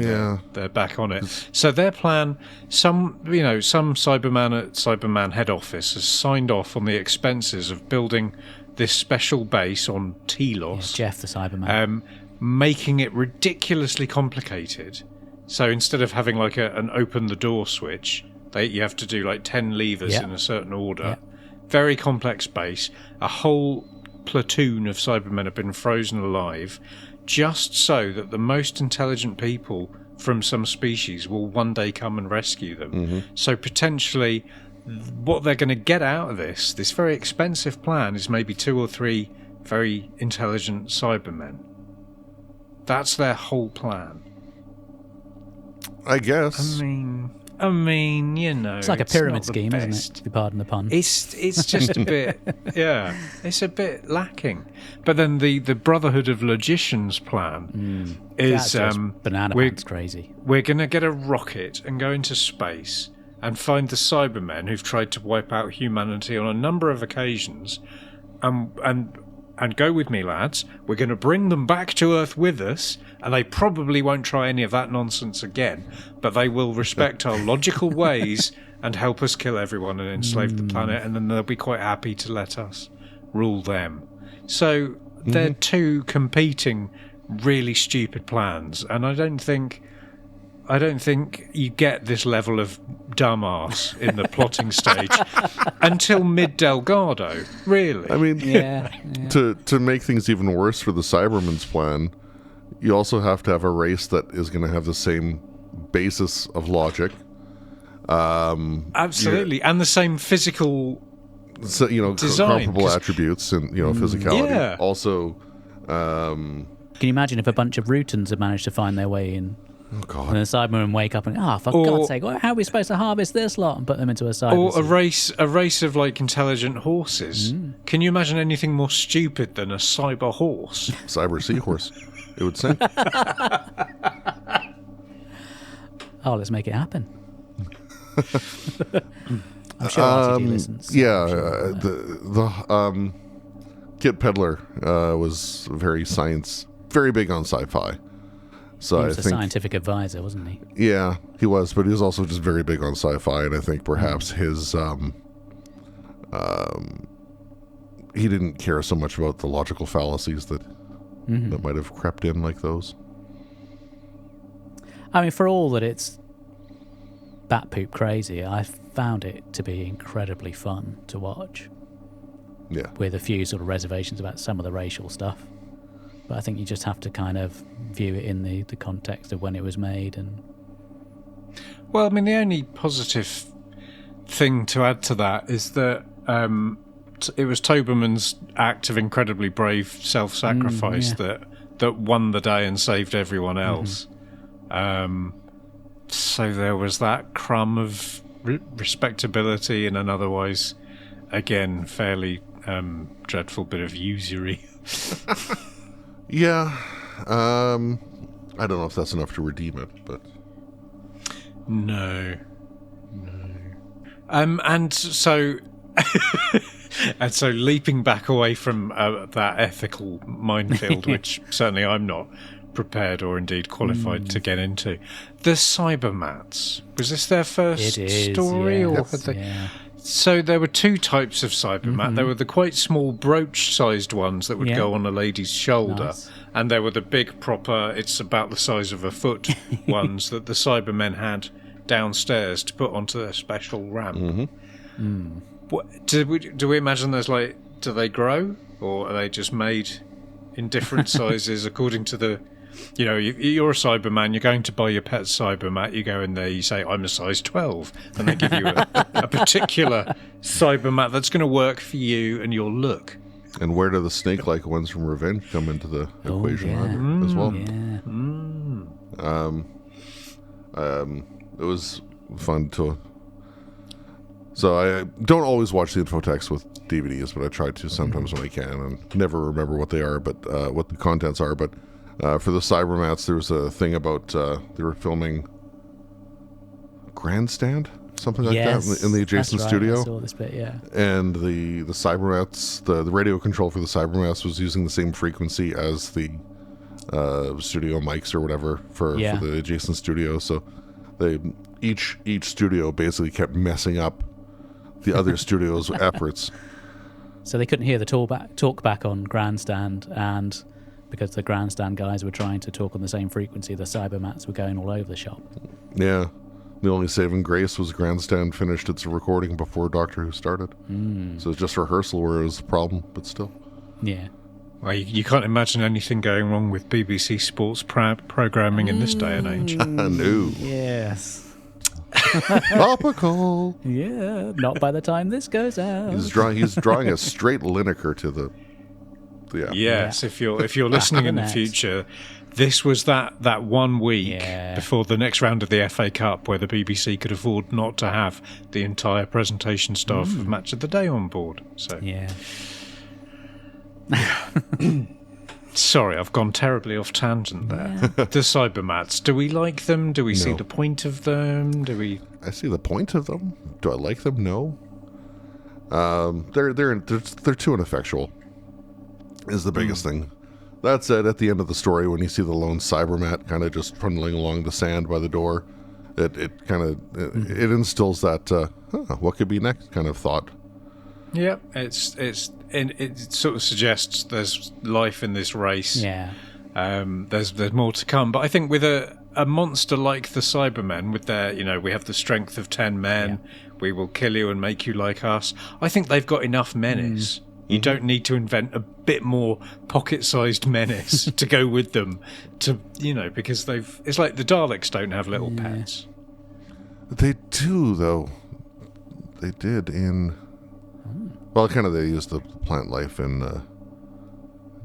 they're back on it. So their plan, some Cyberman at Cyberman head office has signed off on the expenses of building this special base on Telos. Jeff the Cyberman. Making it ridiculously complicated. So instead of having like an open the door switch, you have to do like 10 levers in a certain order. Very complex base. A whole platoon of Cybermen have been frozen alive just so that the most intelligent people from some species will one day come and rescue them. Mm-hmm. So potentially what they're going to get out of this very expensive plan is maybe 2 or 3 very intelligent Cybermen. That's their whole plan. I guess. I mean, it's like a pyramid scheme, isn't it? If you pardon the pun. It's just a bit, it's a bit lacking. But then the Brotherhood of Logicians plan is banana pants crazy. We're going to get a rocket and go into space and find the Cybermen who've tried to wipe out humanity on a number of occasions, and go with me, lads. We're going to bring them back to Earth with us, and they probably won't try any of that nonsense again, but they will respect our logical ways and help us kill everyone and enslave the planet, and then they'll be quite happy to let us rule them. So they're two competing, really stupid plans, and I don't think you get this level of dumbass in the plotting stage until mid-Delgado, really. I mean, to make things even worse for the Cybermen's plan, you also have to have a race that is going to have the same basis of logic. Absolutely, and the same physical design, comparable attributes and physicality. Yeah. Also, can you imagine if a bunch of Rutans had managed to find their way in? Oh God! And the Cybermen wake up and for God's sake, how are we supposed to harvest this lot and put them into a cyber? Or a race of like intelligent horses. Can you imagine anything more stupid than a cyber horse? Cyber seahorse, it would say. Let's make it happen. I'm sure RTG listens. The Kit Pedler was very big on sci-fi. So he was a scientific advisor, wasn't he? Yeah, he was, but he was also just very big on sci-fi, and I think perhaps his he didn't care so much about the logical fallacies that might have crept in like those. I mean, for all that it's bat poop crazy, I found it to be incredibly fun to watch. Yeah. With a few sort of reservations about some of the racial stuff. But I think you just have to kind of view it in the context of when it was made. And well, I mean, the only positive thing to add to that is that it was Toberman's act of incredibly brave self-sacrifice that won the day and saved everyone else. So there was that crumb of respectability in an otherwise, again, fairly dreadful bit of usury. Yeah, I don't know if that's enough to redeem it, but no. And so, leaping back away from that ethical minefield, which certainly I'm not prepared or indeed qualified to get into, the Cybermats. Was this their first story, or had they? Yeah. So there were two types of Cybermat. There were the quite small brooch-sized ones that would go on a lady's shoulder, Nice. and there were the big proper, it's about the size of a foot ones that the Cybermen had downstairs to put onto their special ramp. What, do we imagine there's like, do they grow, or are they just made in different sizes according to the... You know, you're a Cyberman, you're going to buy your pet Cybermat, you go in there, you say, I'm a size 12, and they give you a particular Cybermat that's going to work for you and your look. And where do the snake-like ones from Revenge come into the equation as well? It was fun to... So I don't always watch the infotext with DVDs, but I try to sometimes when I can, and never remember what they are, but what the contents are, but... for the Cybermats, there was a thing about they were filming Grandstand, something like that, in the adjacent studio. I saw this bit, yeah. And the Cybermats, the radio control for the Cybermats was using the same frequency as the studio mics or whatever for the adjacent studio. So they each studio basically kept messing up the other studio's efforts. So they couldn't hear the talk back on Grandstand, and because the Grandstand guys were trying to talk on the same frequency, the Cybermats were going all over the shop. Yeah. The only saving grace was Grandstand finished its recording before Doctor Who started. So it's just rehearsal where it was a problem, but still. Yeah. Well, you can't imagine anything going wrong with BBC Sports programming in this day and age. No. Yes. Topical. Yeah, not by the time this goes out. He's drawing a straight Lineker to the... Yeah. Yes, if you're listening in the Next. future, this was that 1 week before the next round of the FA Cup where the BBC could afford not to have the entire presentation staff of Match of the Day on board. So Yeah. sorry, I've gone terribly off tangent there. The Cybermats, do we like them? Do we see the point of them? Do we? I see the point of them. Do I like them? No. They're too ineffectual. Is the biggest thing. That said, at the end of the story, when you see the lone Cybermat kind of just trundling along the sand by the door, it kind of it instills that what could be next kind of thought. Yeah, it sort of suggests there's life in this race. Yeah. There's more to come, but I think with a monster like the Cybermen, with their, we have the strength of 10 men, we will kill you and make you like us. I think they've got enough menace. You don't need to invent a bit more pocket-sized menace to go with them, because it's like the Daleks don't have little pets. They do, though. They did in... Well, kind of they used the plant life in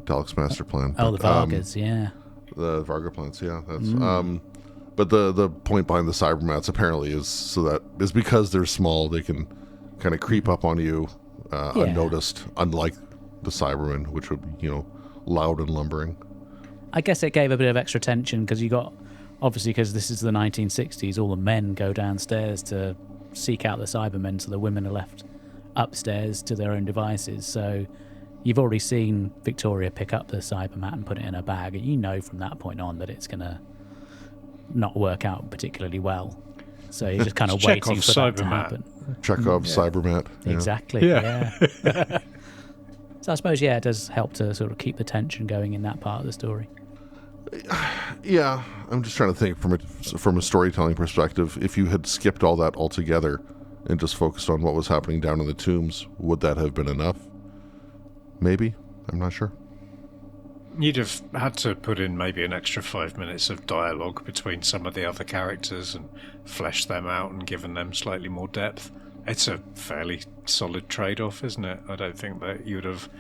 Dalek's Master Plan. Oh, the Vargas, yeah. The Varga plants, yeah. That's but the point behind the Cybermats apparently is because they're small, they can kind of creep up on you unnoticed, unlike the Cybermen, which would be, loud and lumbering. I guess it gave a bit of extra tension because you got, obviously, because this is the 1960s, all the men go downstairs to seek out the Cybermen, so the women are left upstairs to their own devices. So you've already seen Victoria pick up the Cybermat and put it in her bag, and you know from that point on that it's going to not work out particularly well. So you're just kind of waiting for that to happen. Chekhov's Cybermat. Yeah. Exactly, yeah. So I suppose, it does help to sort of keep the tension going in that part of the story. Yeah, I'm just trying to think from a storytelling perspective, if you had skipped all that altogether and just focused on what was happening down in the tombs, would that have been enough? Maybe. I'm not sure. You'd have had to put in maybe an extra 5 minutes of dialogue between some of the other characters and flesh them out and given them slightly more depth. It's a fairly solid trade-off, isn't it? I don't think that you would have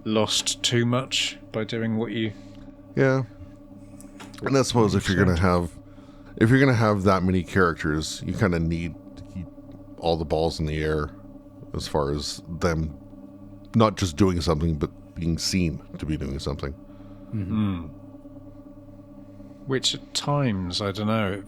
lost too much by doing what you... Yeah. And I suppose if you're gonna have that many characters, you kind of need to keep all the balls in the air as far as them not just doing something, but being seen to be doing something. Mm-hmm. Which at times, I don't know,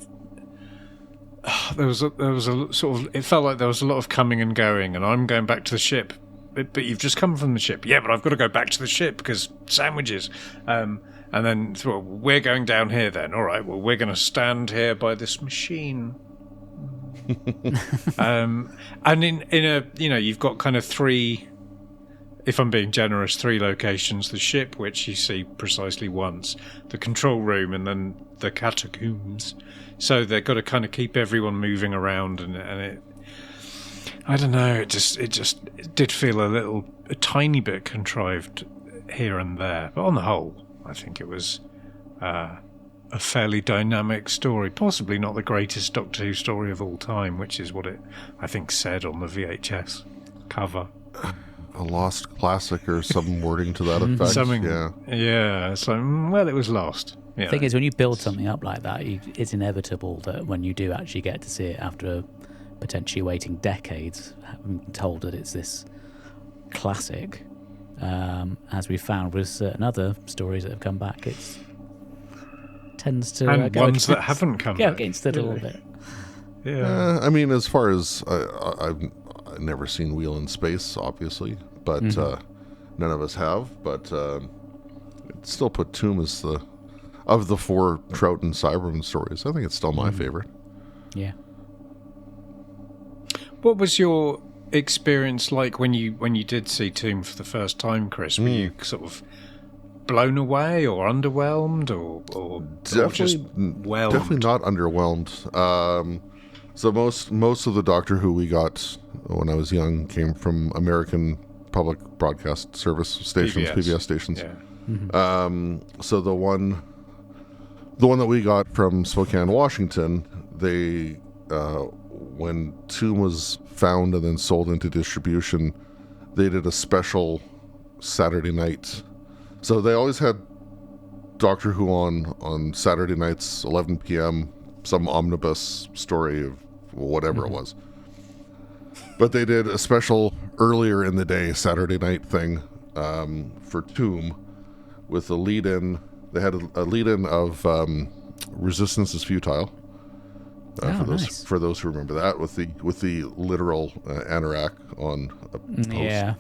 there was a sort of, it felt like there was a lot of coming and going, and I'm going back to the ship, but you've just come from the ship. Yeah, but I've got to go back to the ship because sandwiches. And then we're going down here then. All right, well, we're going to stand here by this machine. And in a, you've got kind of three, if I'm being generous, three locations: the ship, which you see precisely once, the control room, and then the catacombs. So they've got to kind of keep everyone moving around, and it, I don't know, it did feel a tiny bit contrived here and there, but on the whole, I think it was a fairly dynamic story. Possibly not the greatest Doctor Who story of all time, which is what it, I think, said on the VHS cover. A lost classic or some wording to that effect. Something, yeah. It's like, well, it was lost. The thing is, when you build something up like that, it's inevitable that when you do actually get to see it after potentially waiting decades, having been told that it's this classic, as we found with certain other stories that have come back, it tends to and go ones that haven't come back. against it a little bit. Yeah. I mean, as far as I've never seen Wheel in Space, obviously, but none of us have. But it still put Tomb as of the four Trout and Cyberman stories. I think it's still my favorite. Yeah. What was your experience like when you did see Tomb for the first time, Chris? Were you sort of blown away or underwhelmed or just whelmed? Definitely not underwhelmed. So most of the Doctor Who we got when I was young came from American public broadcast service stations, PBS stations. Yeah. So the one that we got from Spokane, Washington, they when Tomb was found and then sold into distribution, they did a special Saturday night. So they always had Doctor Who on Saturday nights, 11 p.m., some omnibus story of whatever it was. But they did a special earlier in the day Saturday night thing for Tomb with a lead-in. They had a lead-in of Resistance is Futile. For those who remember that, with the literal anorak on a post. Yeah.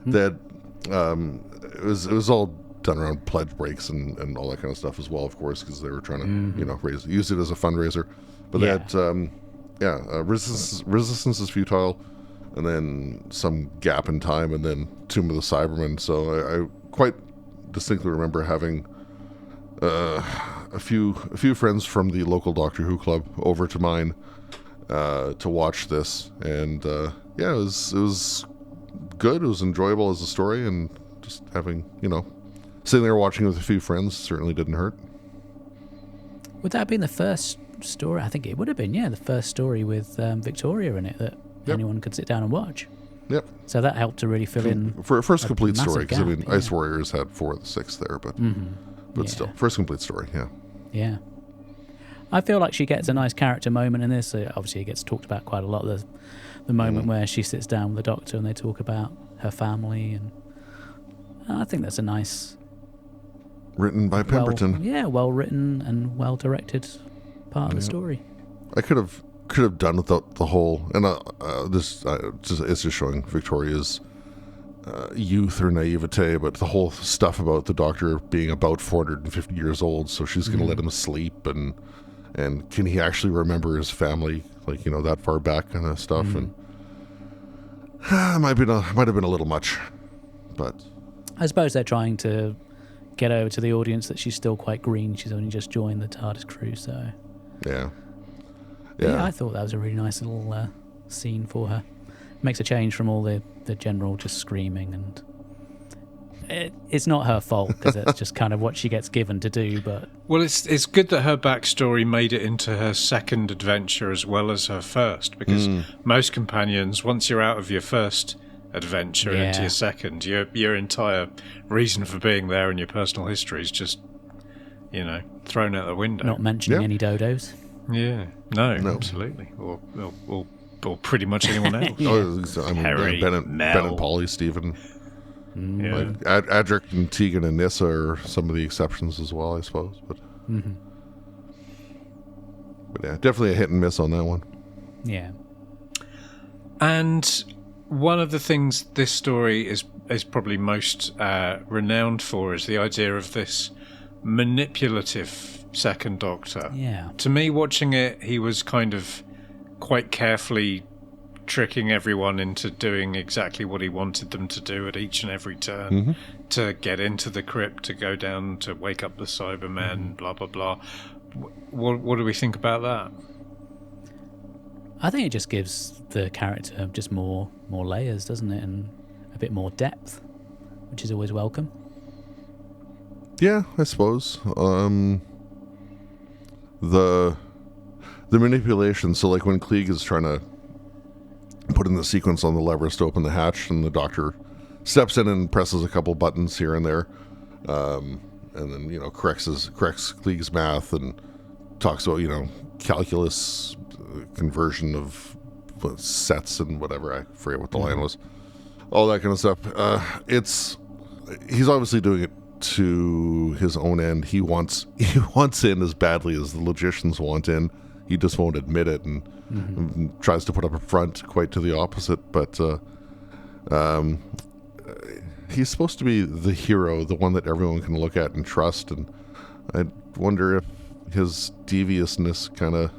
That it was all done around pledge breaks and all that kind of stuff as well, of course, because they were trying to use it as a fundraiser. But they had Resistance is Futile, and then some gap in time, and then Tomb of the Cybermen. So I quite distinctly remember having a few friends from the local Doctor Who club over to mine to watch this, and it was good. It was enjoyable as a story, and just having sitting there watching with a few friends certainly didn't hurt. Would that have been the first story? I think it would have been, the first story with Victoria in it that anyone could sit down and watch. Yep. So that helped to really fill in for a first complete story, because gap, Ice Warriors had 4 of the 6 there, but still, first complete story. Yeah. I feel like she gets a nice character moment in this. Obviously, it gets talked about quite a lot. The moment where she sits down with the Doctor and they talk about her family, and I think that's a nice, written by Pemberton. Well written and well directed part of the story. I could have done without the whole, and it's just showing Victoria's youth or naivete, but the whole stuff about the Doctor being about 450 years old, so she's going to let him sleep, and can he actually remember his family, that far back kind of stuff, and might have been a little much, but I suppose they're trying to get over to the audience that she's still quite green. She's only just joined the TARDIS crew, so yeah. I thought that was a really nice little scene for her. Makes a change from all the general just screaming, and it's not her fault, because it's just kind of what she gets given to do. But it's good that her backstory made it into her second adventure as well as her first, because most companions, once you're out of your first adventure into your second, your entire reason for being there and your personal history is just thrown out the window. Not mentioning any dodos. Yeah, no, absolutely, or pretty much anyone else. Harry, Ben and Polly, Stephen, Adric and Tegan and Nyssa are some of the exceptions as well, I suppose. But definitely a hit and miss on that one. Yeah. And one of the things this story is probably most renowned for is the idea of this manipulative second Doctor. Yeah. To me, watching it, he was kind of quite carefully tricking everyone into doing exactly what he wanted them to do at each and every turn, to get into the crypt, to go down, to wake up the Cybermen, blah, blah, blah. What do we think about that? I think it just gives the character just more layers, doesn't it? And a bit more depth, which is always welcome. Yeah, I suppose. The manipulation, so like when Klieg is trying to put in the sequence on the levers to open the hatch, and the Doctor steps in and presses a couple buttons here and there, and then, you know, corrects Klieg's math and talks about, you know, calculus, conversion of sets and whatever. I forget what the line was. All that kind of stuff. He's obviously doing it to his own end. He wants in as badly as the logicians want in. He just won't admit it, and tries to put up a front quite to the opposite. But he's supposed to be the hero, the one that everyone can look at and trust. And I wonder if his deviousness kind of,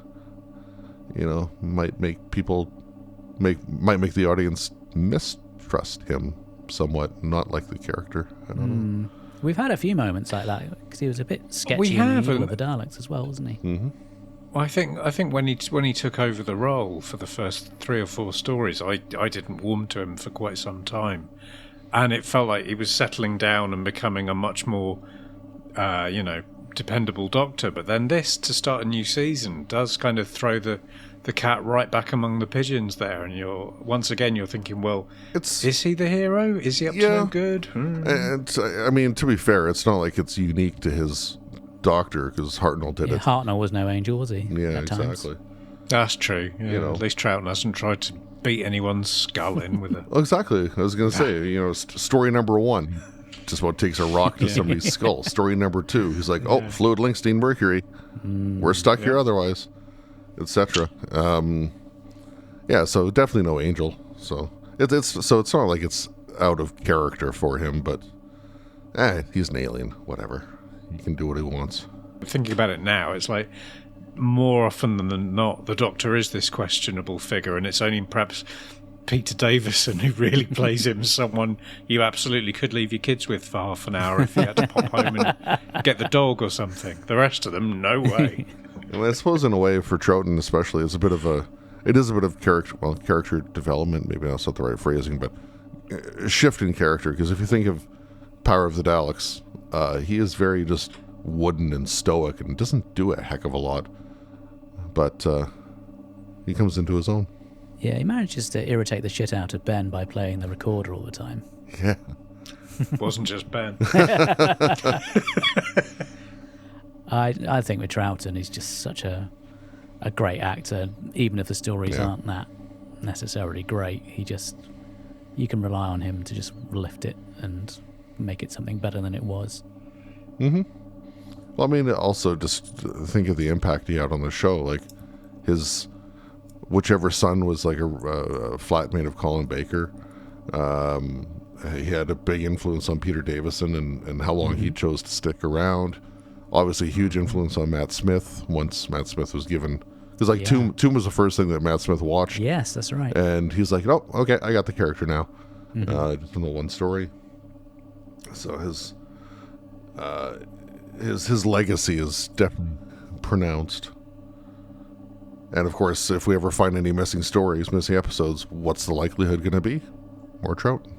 you know, might make the audience mistrust him somewhat, not like the character. I don't know. We've had a few moments like that, because he was a bit sketchy We have, with the Daleks as well, wasn't he? Well, I think when he took over the role for the first 3 or 4 stories, I didn't warm to him for quite some time, and it felt like he was settling down and becoming a much more, dependable Doctor. But then this, to start a new season, does kind of throw the cat right back among the pigeons there, and you're thinking, well, is he the hero? Is he up to no good? And I mean, to be fair, it's not like it's unique to his Doctor, because Hartnell did it. Hartnell was no angel, was he? Yeah, at times? exactly. That's true. Yeah, You know. at least Troughton hasn't tried to beat anyone's skull in with it. Well, exactly. I was going to say, you know, story number 1, just about takes a rock to somebody's skull. Story number 2, he's like, oh, fluid Linkstein Mercury. We're stuck here otherwise, etc. So definitely no angel. So it's not like it's out of character for him, but he's an alien. Whatever. He can do what he wants. Thinking about it now, it's like more often than not, the Doctor is this questionable figure, and it's only perhaps Peter Davison who really plays him someone you absolutely could leave your kids with for half an hour if you had to pop home and get the dog or something. The rest of them, no way. And I suppose in a way for Troughton especially, it's a bit of character development, maybe that's not the right phrasing, but a shift in character, because if you think of Power of the Daleks, he is very just wooden and stoic and doesn't do a heck of a lot, but he comes into his own. Yeah, he manages to irritate the shit out of Ben by playing the recorder all the time. Yeah. Wasn't just Ben. I think with Troughton, he's just such a great actor, even if the stories aren't that necessarily great. You can rely on him to just lift it and make it something better than it was. Well, I mean, also just think of the impact he had on the show. Like his whichever son was like a flatmate of Colin Baker. He had a big influence on Peter Davison and how long he chose to stick around. Obviously, huge influence on Matt Smith once Matt Smith was given. Because like Tomb was the first thing that Matt Smith watched. Yes, that's right. And he's like, oh, okay, I got the character now. Just in the one story. So his legacy is definitely pronounced. And of course, if we ever find any missing stories, missing episodes, what's the likelihood going to be? More Troughton.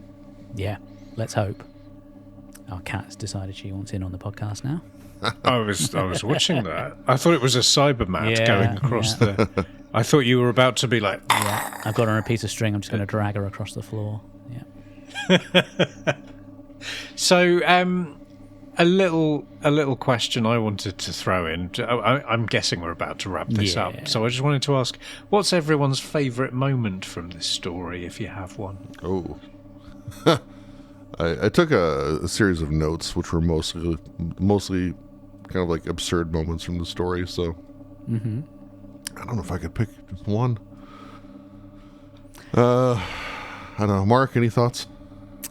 Yeah, let's hope. Our cat's decided she wants in on the podcast now. I was watching that. I thought it was a Cybermat going across the... I thought you were about to be like... Yeah, I've got her on a piece of string. I'm just going to drag her across the floor. Yeah. So, a little question I wanted to throw in. I'm guessing we're about to wrap this up. So I just wanted to ask, what's everyone's favourite moment from this story, if you have one? Oh. I took a series of notes, which were mostly kind of like absurd moments from the story, so I don't know if I could pick just one. I don't know. Mark, any thoughts?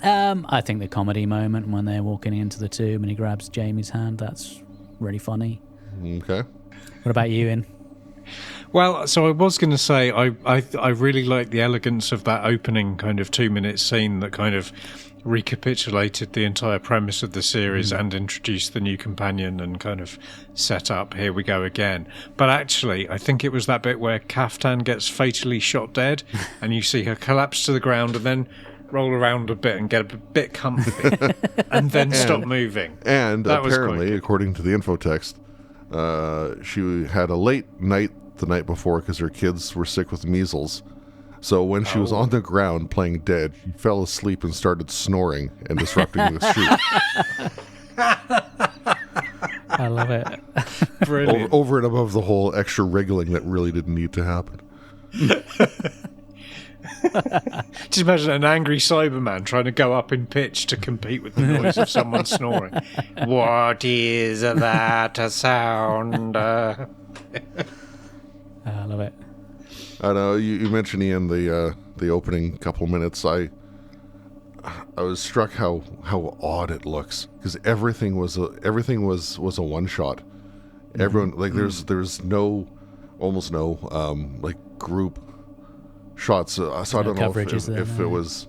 I think the comedy moment when they're walking into the tomb and he grabs Jamie's hand, that's really funny. Okay. What about you, Ian? Well, so I was going to say I really like the elegance of that opening kind of 2-minute scene that kind of recapitulated the entire premise of the series and introduced the new companion and kind of set up, here we go again. But actually, I think it was that bit where Kaftan gets fatally shot dead and you see her collapse to the ground and then roll around a bit and get a bit comfy and then stop moving. And that apparently, according to the info text, she had a late night the night before because her kids were sick with measles. So when she was on the ground playing dead, she fell asleep and started snoring and disrupting the shoot. I love it. Brilliant. Over and above the whole extra wriggling that really didn't need to happen. Just imagine an angry Cyberman trying to go up in pitch to compete with the noise of someone snoring. What is that a sound? I love it. I know you mentioned, Ian, the opening couple minutes. I was struck how odd it looks because everything was a one shot. Everyone there's almost no like group shots. So I don't know if it was.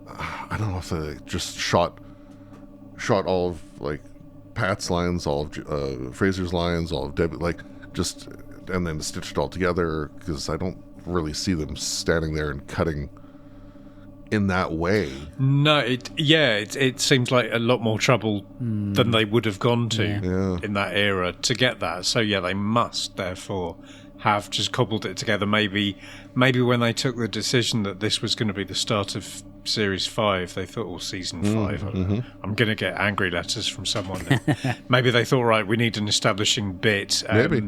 I don't know if they just shot all of like Pat's lines, all of Fraser's lines, all of Debbie, like just. And then stitched it all together because I don't really see them standing there and cutting in that way. No, it seems like a lot more trouble than they would have gone to in that era to get that. So yeah, they must therefore have just cobbled it together. Maybe when they took the decision that this was going to be the start of Series 5, they thought, or Season 5, I'm going to get angry letters from someone. Maybe they thought, right, we need an establishing bit. Maybe.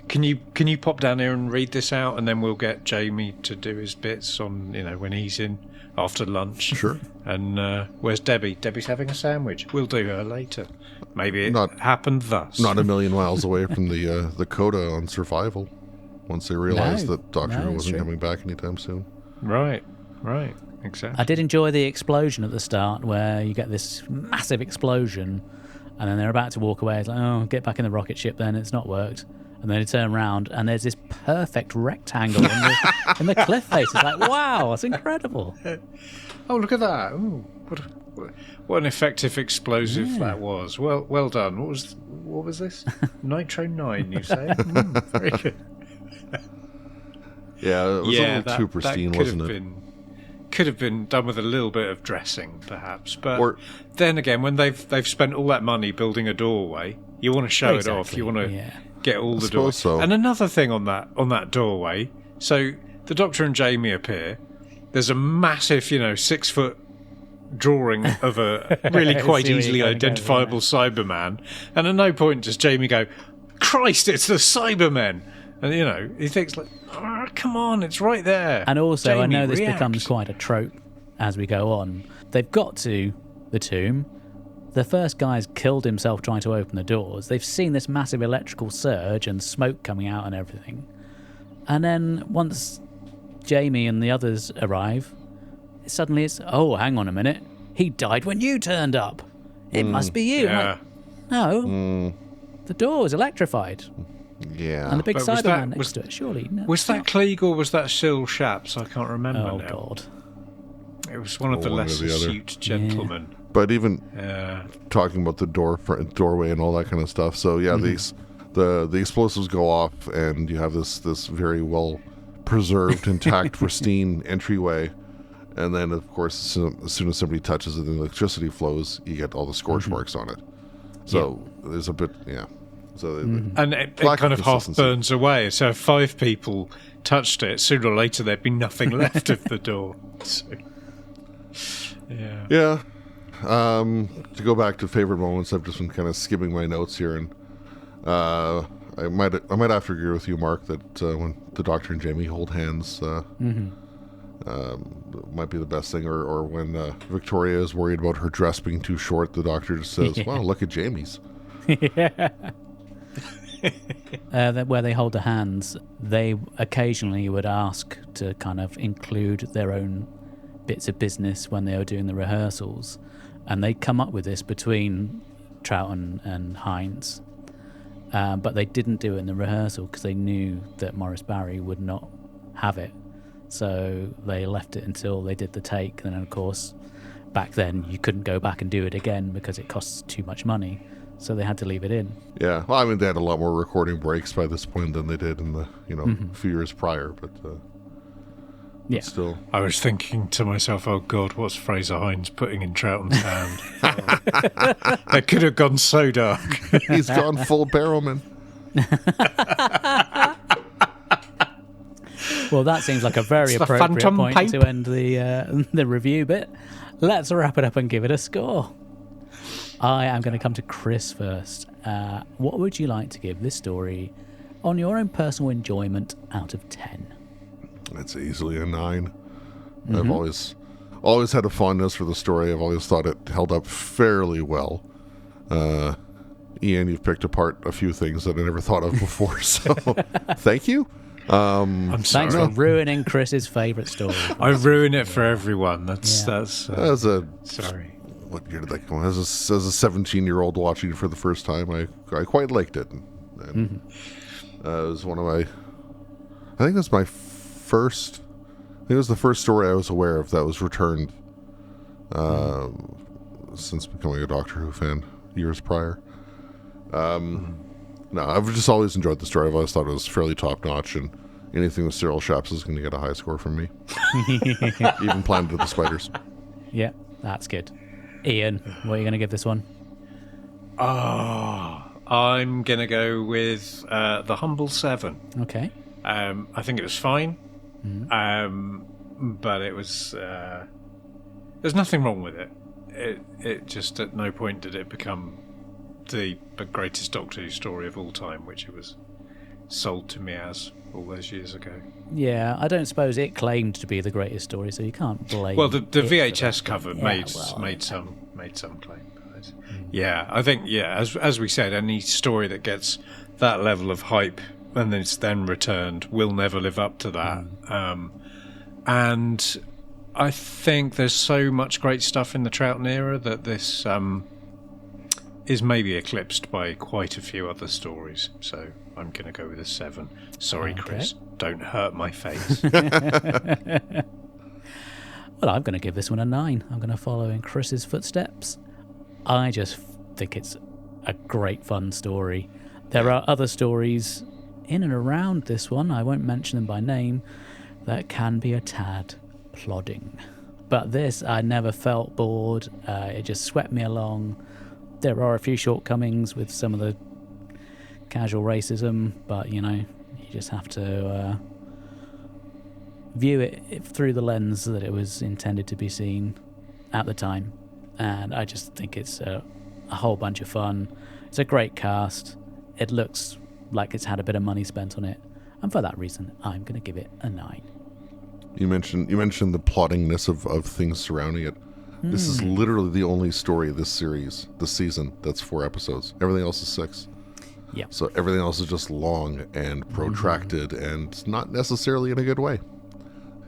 Can you pop down here and read this out, and then we'll get Jamie to do his bits on, when he's in after lunch. Sure. And where's Debbie? Debbie's having a sandwich. We'll do her later. Maybe it happened thus. Not a million miles away from the coda on Survival. Once they realized that Doctor Who wasn't coming back anytime soon. Right, exactly. I did enjoy the explosion at the start, where you get this massive explosion, and then they're about to walk away. It's like, oh, get back in the rocket ship. Then it's not worked. And then they turn around, and there's this perfect rectangle in the cliff face. It's like, wow, that's incredible. Oh, look at that! Ooh, what an effective explosive that was. Well done. What was this? Nitro 9, you say? Very good. Yeah, it was a little too pristine, wasn't it? Could have been done with a little bit of dressing, perhaps. But then again, when they've spent all that money building a doorway, you want to show it off. You want to get all the doors. So. And another thing on that doorway. So the Doctor and Jamie appear. There's a massive, 6-foot drawing of a really quite easily identifiable Cyberman. And at no point does Jamie go, "Christ, it's the Cybermen!" And he thinks like, oh, "Come on, it's right there." And also, Jamie, I know this react. becomes quite a trope as we go on. They've got to the tomb. The first guy's killed himself trying to open the doors. They've seen this massive electrical surge and smoke coming out and everything. And then once Jamie and the others arrive, suddenly it's, oh, hang on a minute. He died when you turned up. It must be you. Yeah. Like, no. The door was electrified. Yeah. And the big But was Cyberman next to it, surely. No, Was that Klieg or was that Syl Shaps? I can't remember Oh, now. God. It was one of the One or less the other. astute gentlemen. But even talking about the doorway and all that kind of stuff. So yeah, the explosives go off, and you have this very well preserved, intact, pristine entryway. And then, of course, as soon as somebody touches it and the electricity flows, you get all the scorch marks on it. So there's a bit, So And it kind of half burns away. So if 5 people touched it, sooner or later there'd be nothing left of the door. So, yeah. To go back to favorite moments, I've just been kind of skimming my notes here, and I might have to agree with you, Mark, that when the Doctor and Jamie hold hands might be the best thing, or when Victoria is worried about her dress being too short, the Doctor just says, "Wow, look at Jamie's." Where they hold their hands, they occasionally would ask to kind of include their own bits of business when they were doing the rehearsals, and they'd come up with this between Troughton and Hines, But they didn't do it in the rehearsal because they knew that Morris Barry would not have it. So they left it until they did the take. And then, of course, back then you couldn't go back and do it again because it costs too much money. So they had to leave it in. Yeah, well, I mean, they had a lot more recording breaks by this point than they did in the, few years prior, but Yeah. still. I was thinking to myself, oh God, what's Fraser Hines putting in Troughton's hand? It could have gone so dark. He's gone full Barrowman. Well, that seems like a very It's the appropriate Phantom point Pipe. to end the review bit. Let's wrap it up and give it a score. I am going to come to Chris first. What would you like to give this story on your own personal enjoyment out of 10? It's easily a 9. I've always had a fondness for the story. I've always thought it held up fairly well. Ian, you've picked apart a few things that I never thought of before, so thank you. I'm sorry. Thanks for ruining Chris's favourite story. I ruin it for everyone. That's As a sorry. What year did that come? As a 17-year-old watching it for the first time, I quite liked it. And it was one of my. I think it was my first. I think it was the first story I was aware of that was returned. Since becoming a Doctor Who fan years prior. No, I've just always enjoyed the story. I've always thought it was fairly top notch, and anything with Cyril Shaps is going to get a high score from me. Even Planet of the Spiders. Yeah, that's good. Ian, what are you going to give this one? I'm going to go with the Humble 7. Okay. I think it was fine, but it was... there's nothing wrong with it. It just, at no point did it become the greatest Doctor Who story of all time, which it was sold to me as all those years ago. Yeah, I don't suppose it claimed to be the greatest story, so you can't blame. Well, the it for VHS that. cover Yeah, made well, some claim. But yeah, I think as we said, any story that gets that level of hype and then it's then returned will never live up to that. And I think there's so much great stuff in the Troughton era that this is maybe eclipsed by quite a few other stories. So I'm going to go with a 7. Sorry, Okay. Chris. Don't hurt my face. Well, I'm going to give this one a 9. I'm going to follow in Chris's footsteps. I just think it's a great fun story. There are other stories in and around this one, I won't mention them by name, that can be a tad plodding. But this, I never felt bored. It just swept me along. There are a few shortcomings with some of the casual racism, but, you just have to view it through the lens that it was intended to be seen at the time. And I just think it's a whole bunch of fun. It's a great cast. It looks like it's had a bit of money spent on it. And for that reason, I'm going to give it a 9. You mentioned the ploddingness of things surrounding it. This is literally the only story of this season, that's 4 episodes. Everything else is 6. Yeah. So everything else is just long and protracted and not necessarily in a good way.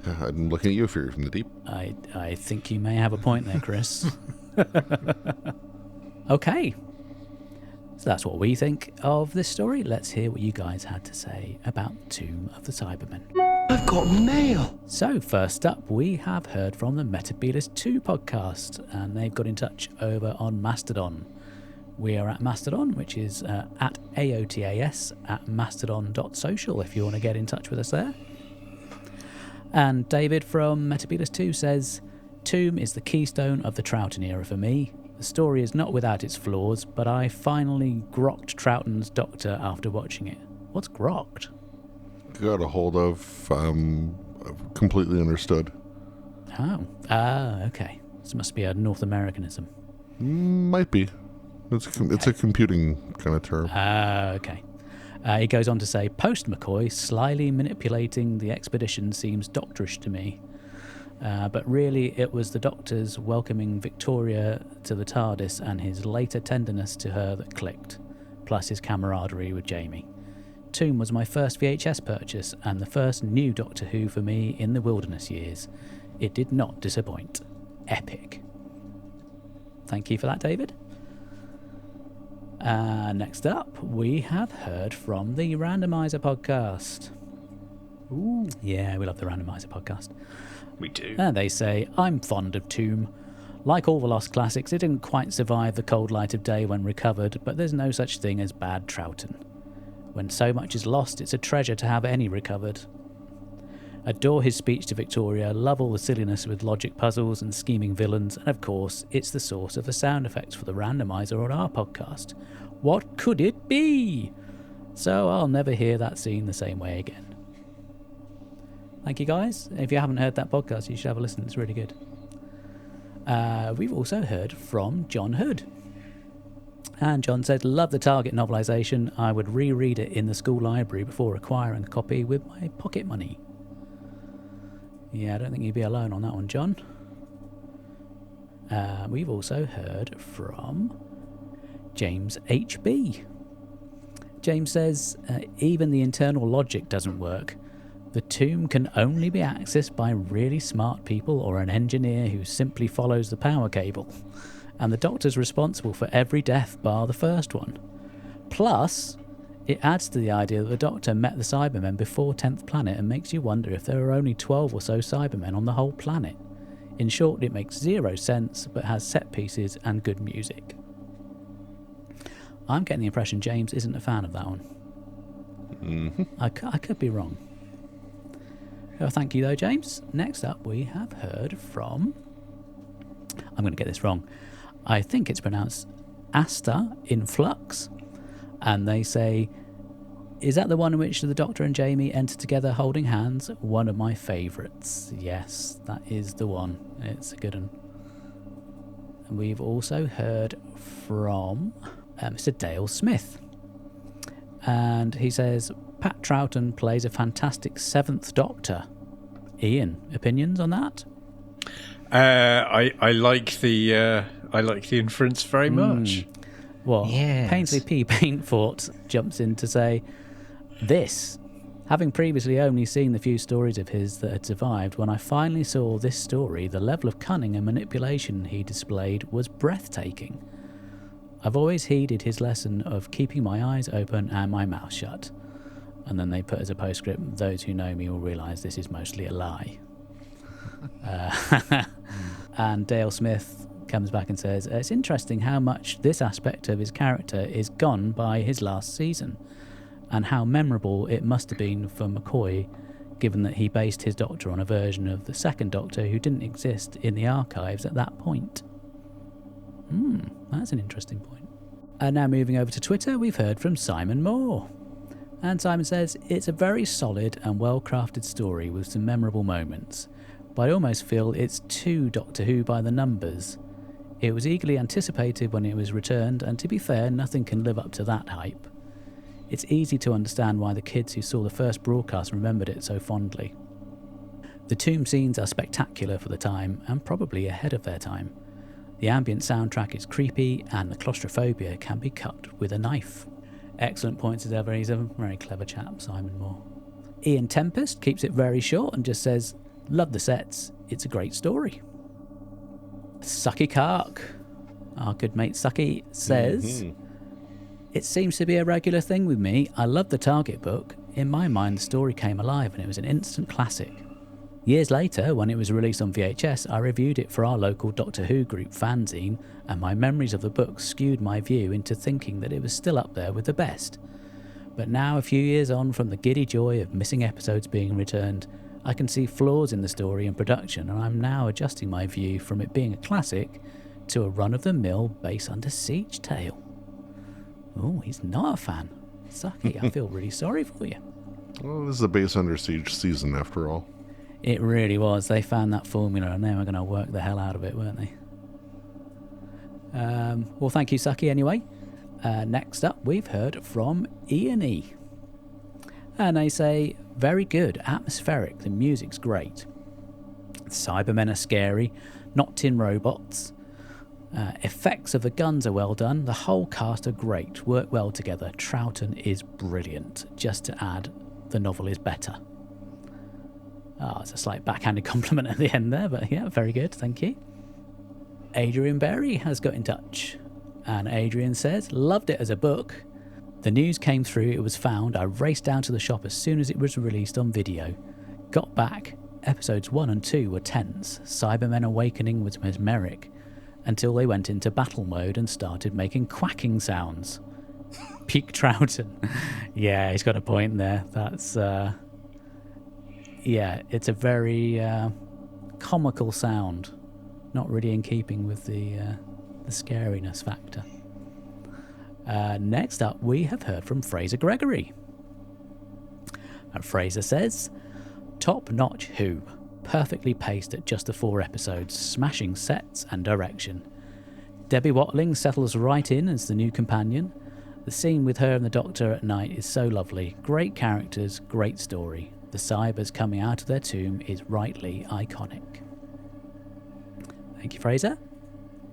I'm looking at you, Fury from the Deep. I think you may have a point there, Chris. Okay. So that's what we think of this story. Let's hear what you guys had to say about Tomb of the Cybermen. I've got mail. So first up, we have heard from the Metabolist 2 podcast, and they've got in touch over on Mastodon. We are at Mastodon, which is at AOTAS at mastodon.social if you want to get in touch with us there. And David from Metabolist 2 says, Tomb is the keystone of the Troughton era for me. The story is not without its flaws, but I finally grokked Troughton's Doctor after watching it. What's grokked? Got a hold of, completely understood. Oh, okay. This must be a North Americanism. Might be. It's a computing kind of term. Okay. He goes on to say, post McCoy slyly manipulating the expedition seems doctorish to me. But really it was the Doctor's welcoming Victoria to the TARDIS and his later tenderness to her that clicked, plus his camaraderie with Jamie. Tomb was my first VHS purchase and the first new Doctor Who for me in the wilderness years. It did not disappoint. Epic. Thank you for that, David. Next up, we have heard from the Randomizer podcast. Ooh. Yeah, we love the Randomizer podcast. We do. And they say, I'm fond of Tomb. Like all the Lost classics, it didn't quite survive the cold light of day when recovered, but there's no such thing as bad Troughton. When so much is lost, it's a treasure to have any recovered. Adore his speech to Victoria, love all the silliness with logic puzzles and scheming villains, and of course, it's the source of the sound effects for the Randomizer on our podcast. What could it be? So I'll never hear that scene the same way again. Thank you guys. If you haven't heard that podcast, you should have a listen. It's really good. We've also heard from John Hood. And John said, love the Target novelisation. I would reread it in the school library before acquiring a copy with my pocket money. Yeah, I don't think you'd be alone on that one, John. We've also heard from James HB. James says, even the internal logic doesn't work. The tomb can only be accessed by really smart people or an engineer who simply follows the power cable. And the Doctor's responsible for every death bar the first one. Plus, it adds to the idea that the Doctor met the Cybermen before 10th Planet and makes you wonder if there are only 12 or so Cybermen on the whole planet. In short, it makes zero sense, but has set pieces and good music. I'm getting the impression James isn't a fan of that one. Mm-hmm. I could be wrong. Oh, thank you though, James. Next up, we have heard from... I'm going to get this wrong. I think it's pronounced Asta in Flux. And they say, is that the one in which the Doctor and Jamie enter together holding hands? One of my favourites. Yes, that is the one. It's a good one. And we've also heard from Mr. Dale Smith. And he says, Pat Troughton plays a fantastic 7th Doctor. Ian, opinions on that? I like the inference very much. Well, Yes. Painsley P. Paintfort jumps in to say, this, having previously only seen the few stories of his that had survived, when I finally saw this story, the level of cunning and manipulation he displayed was breathtaking. I've always heeded his lesson of keeping my eyes open and my mouth shut. And then they put as a postscript, those who know me will realise this is mostly a lie. And Dale Smith comes back and says, it's interesting how much this aspect of his character is gone by his last season, and how memorable it must have been for McCoy, given that he based his Doctor on a version of the second Doctor who didn't exist in the archives at that point. That's an interesting point. And now moving over to Twitter, we've heard from Simon Moore. And Simon says, it's a very solid and well-crafted story with some memorable moments, but I almost feel it's too Doctor Who by the numbers. It was eagerly anticipated when it was returned, and to be fair, nothing can live up to that hype. It's easy to understand why the kids who saw the first broadcast remembered it so fondly. The tomb scenes are spectacular for the time, and probably ahead of their time. The ambient soundtrack is creepy, and the claustrophobia can be cut with a knife. Excellent points as ever. He's a very clever chap, Simon Moore. Ian Tempest keeps it very short and just says, love the sets, it's a great story. Sucky Kark, our good mate Sucky, says, it seems to be a regular thing with me. I love the Target book. In my mind, the story came alive and it was an instant classic. Years later, when it was released on VHS, I reviewed it for our local Doctor Who group fanzine, and my memories of the book skewed my view into thinking that it was still up there with the best. But now, a few years on from the giddy joy of missing episodes being returned, I can see flaws in the story and production, and I'm now adjusting my view from it being a classic to a run-of-the-mill base under siege tale. Oh, he's not a fan. Sucky, I feel really sorry for you. Well, this is a base under siege season after all. It really was. They found that formula and they were going to work the hell out of it, weren't they? Well, thank you, Sucky, anyway. Next up, we've heard from Ian E. And they say, very good, atmospheric, the music's great. The Cybermen are scary, not tin robots. Effects of the guns are well done. The whole cast are great, work well together. Troughton is brilliant. Just to add, the novel is better. It's a slight backhanded compliment at the end there, but yeah, very good, thank you. Adrian Berry has got in touch. And Adrian says, loved it as a book. The news came through, it was found. I raced down to the shop as soon as it was released on video. Got back. Episodes 1 and 2 were tense. Cybermen Awakening was mesmeric. Until they went into battle mode and started making quacking sounds. Peak Troughton. Yeah, he's got a point there. That's, yeah, it's a very comical sound. Not really in keeping with the scariness factor. Next up, we have heard from Fraser Gregory. And Fraser says, top-notch Who. Perfectly paced at just the 4 episodes, smashing sets and direction. Debbie Watling settles right in as the new companion. The scene with her and the Doctor at night is so lovely. Great characters, great story. The Cybers coming out of their tomb is rightly iconic. Thank you, Fraser.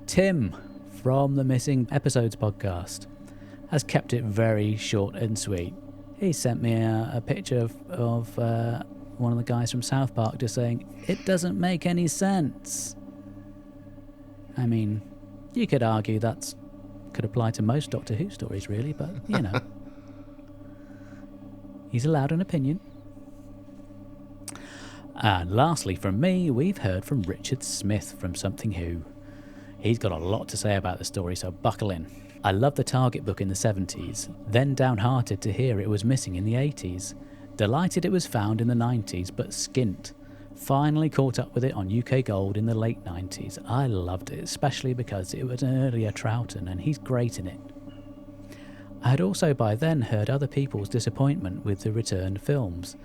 Tim, from the Missing Episodes podcast, has kept it very short and sweet. He sent me a picture of one of the guys from South Park just saying, it doesn't make any sense. I mean, you could argue that could apply to most Doctor Who stories, really, but, you know. He's allowed an opinion. And lastly from me, we've heard from Richard Smith from Something Who. He's got a lot to say about the story, so buckle in. I loved the Target book in the 70s, then downhearted to hear it was missing in the 80s. Delighted it was found in the 90s, but skint. Finally caught up with it on UK Gold in the late 90s. I loved it, especially because it was an earlier Troughton and he's great in it. I had also by then heard other people's disappointment with the returned films,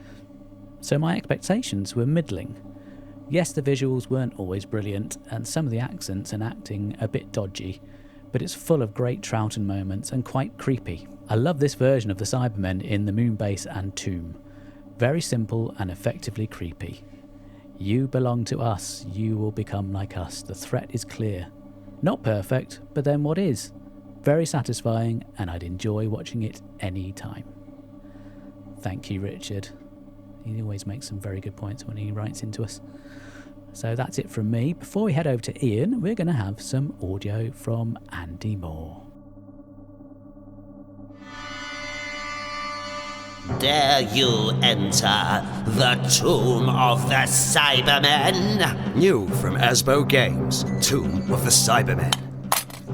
so my expectations were middling. Yes, the visuals weren't always brilliant, and some of the accents and acting a bit dodgy, but it's full of great Troughton moments and quite creepy. I love this version of the Cybermen in the Moonbase and Tomb. Very simple and effectively creepy. You belong to us, you will become like us. The threat is clear. Not perfect, but then what is? Very satisfying, and I'd enjoy watching it any time. Thank you, Richard. He always makes some very good points when he writes into us. So that's it from me. Before we head over to Ian, we're going to have some audio from Andy Moore. Dare you enter the Tomb of the Cybermen? New from Asbo Games, Tomb of the Cybermen.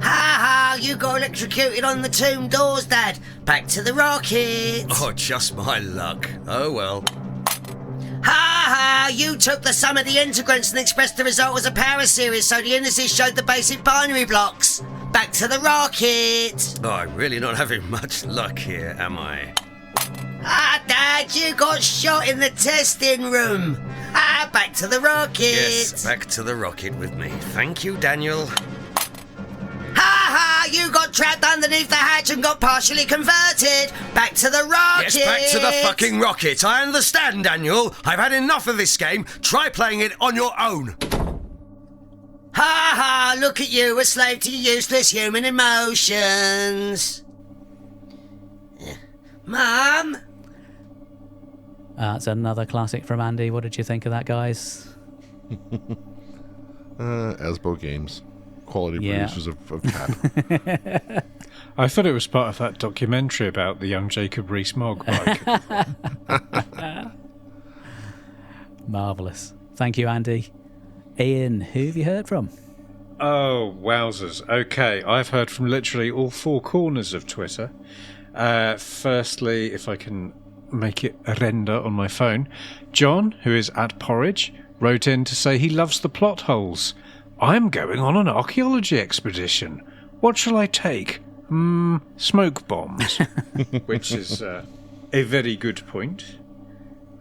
Ha ha! You got electrocuted on the tomb doors, Dad. Back to the rocket. Oh, just my luck. Oh well. Ha ha! You took the sum of the integrants and expressed the result as a power series, so the indices showed the basic binary blocks. Back to the rocket. Oh, I'm really not having much luck here, am I? Ah, Dad, you got shot in the testing room. Ah, back to the rocket. Yes, back to the rocket with me. Thank you, Daniel. Ha ha! You got trapped underneath the hatch and got partially converted. Back to the rocket. Yes, back to the fucking rocket. I understand, Daniel. I've had enough of this game. Try playing it on your own. Ha ha! Look at you, a slave to your useless human emotions. Mum? That's another classic from Andy. What did you think of that, guys? Asbo Games. Quality producers of tap. I thought it was part of that documentary about the young Jacob Rees-Mogg bike. Marvellous. Thank you, Andy. Ian, who have you heard from? Oh, wowzers. Okay, I've heard from literally all 4 corners of Twitter. Firstly, if I can make it render on my phone, John, who is at Porridge, wrote in to say he loves the plot holes. I'm going on an archaeology expedition. What shall I take? Smoke bombs. Which is a very good point.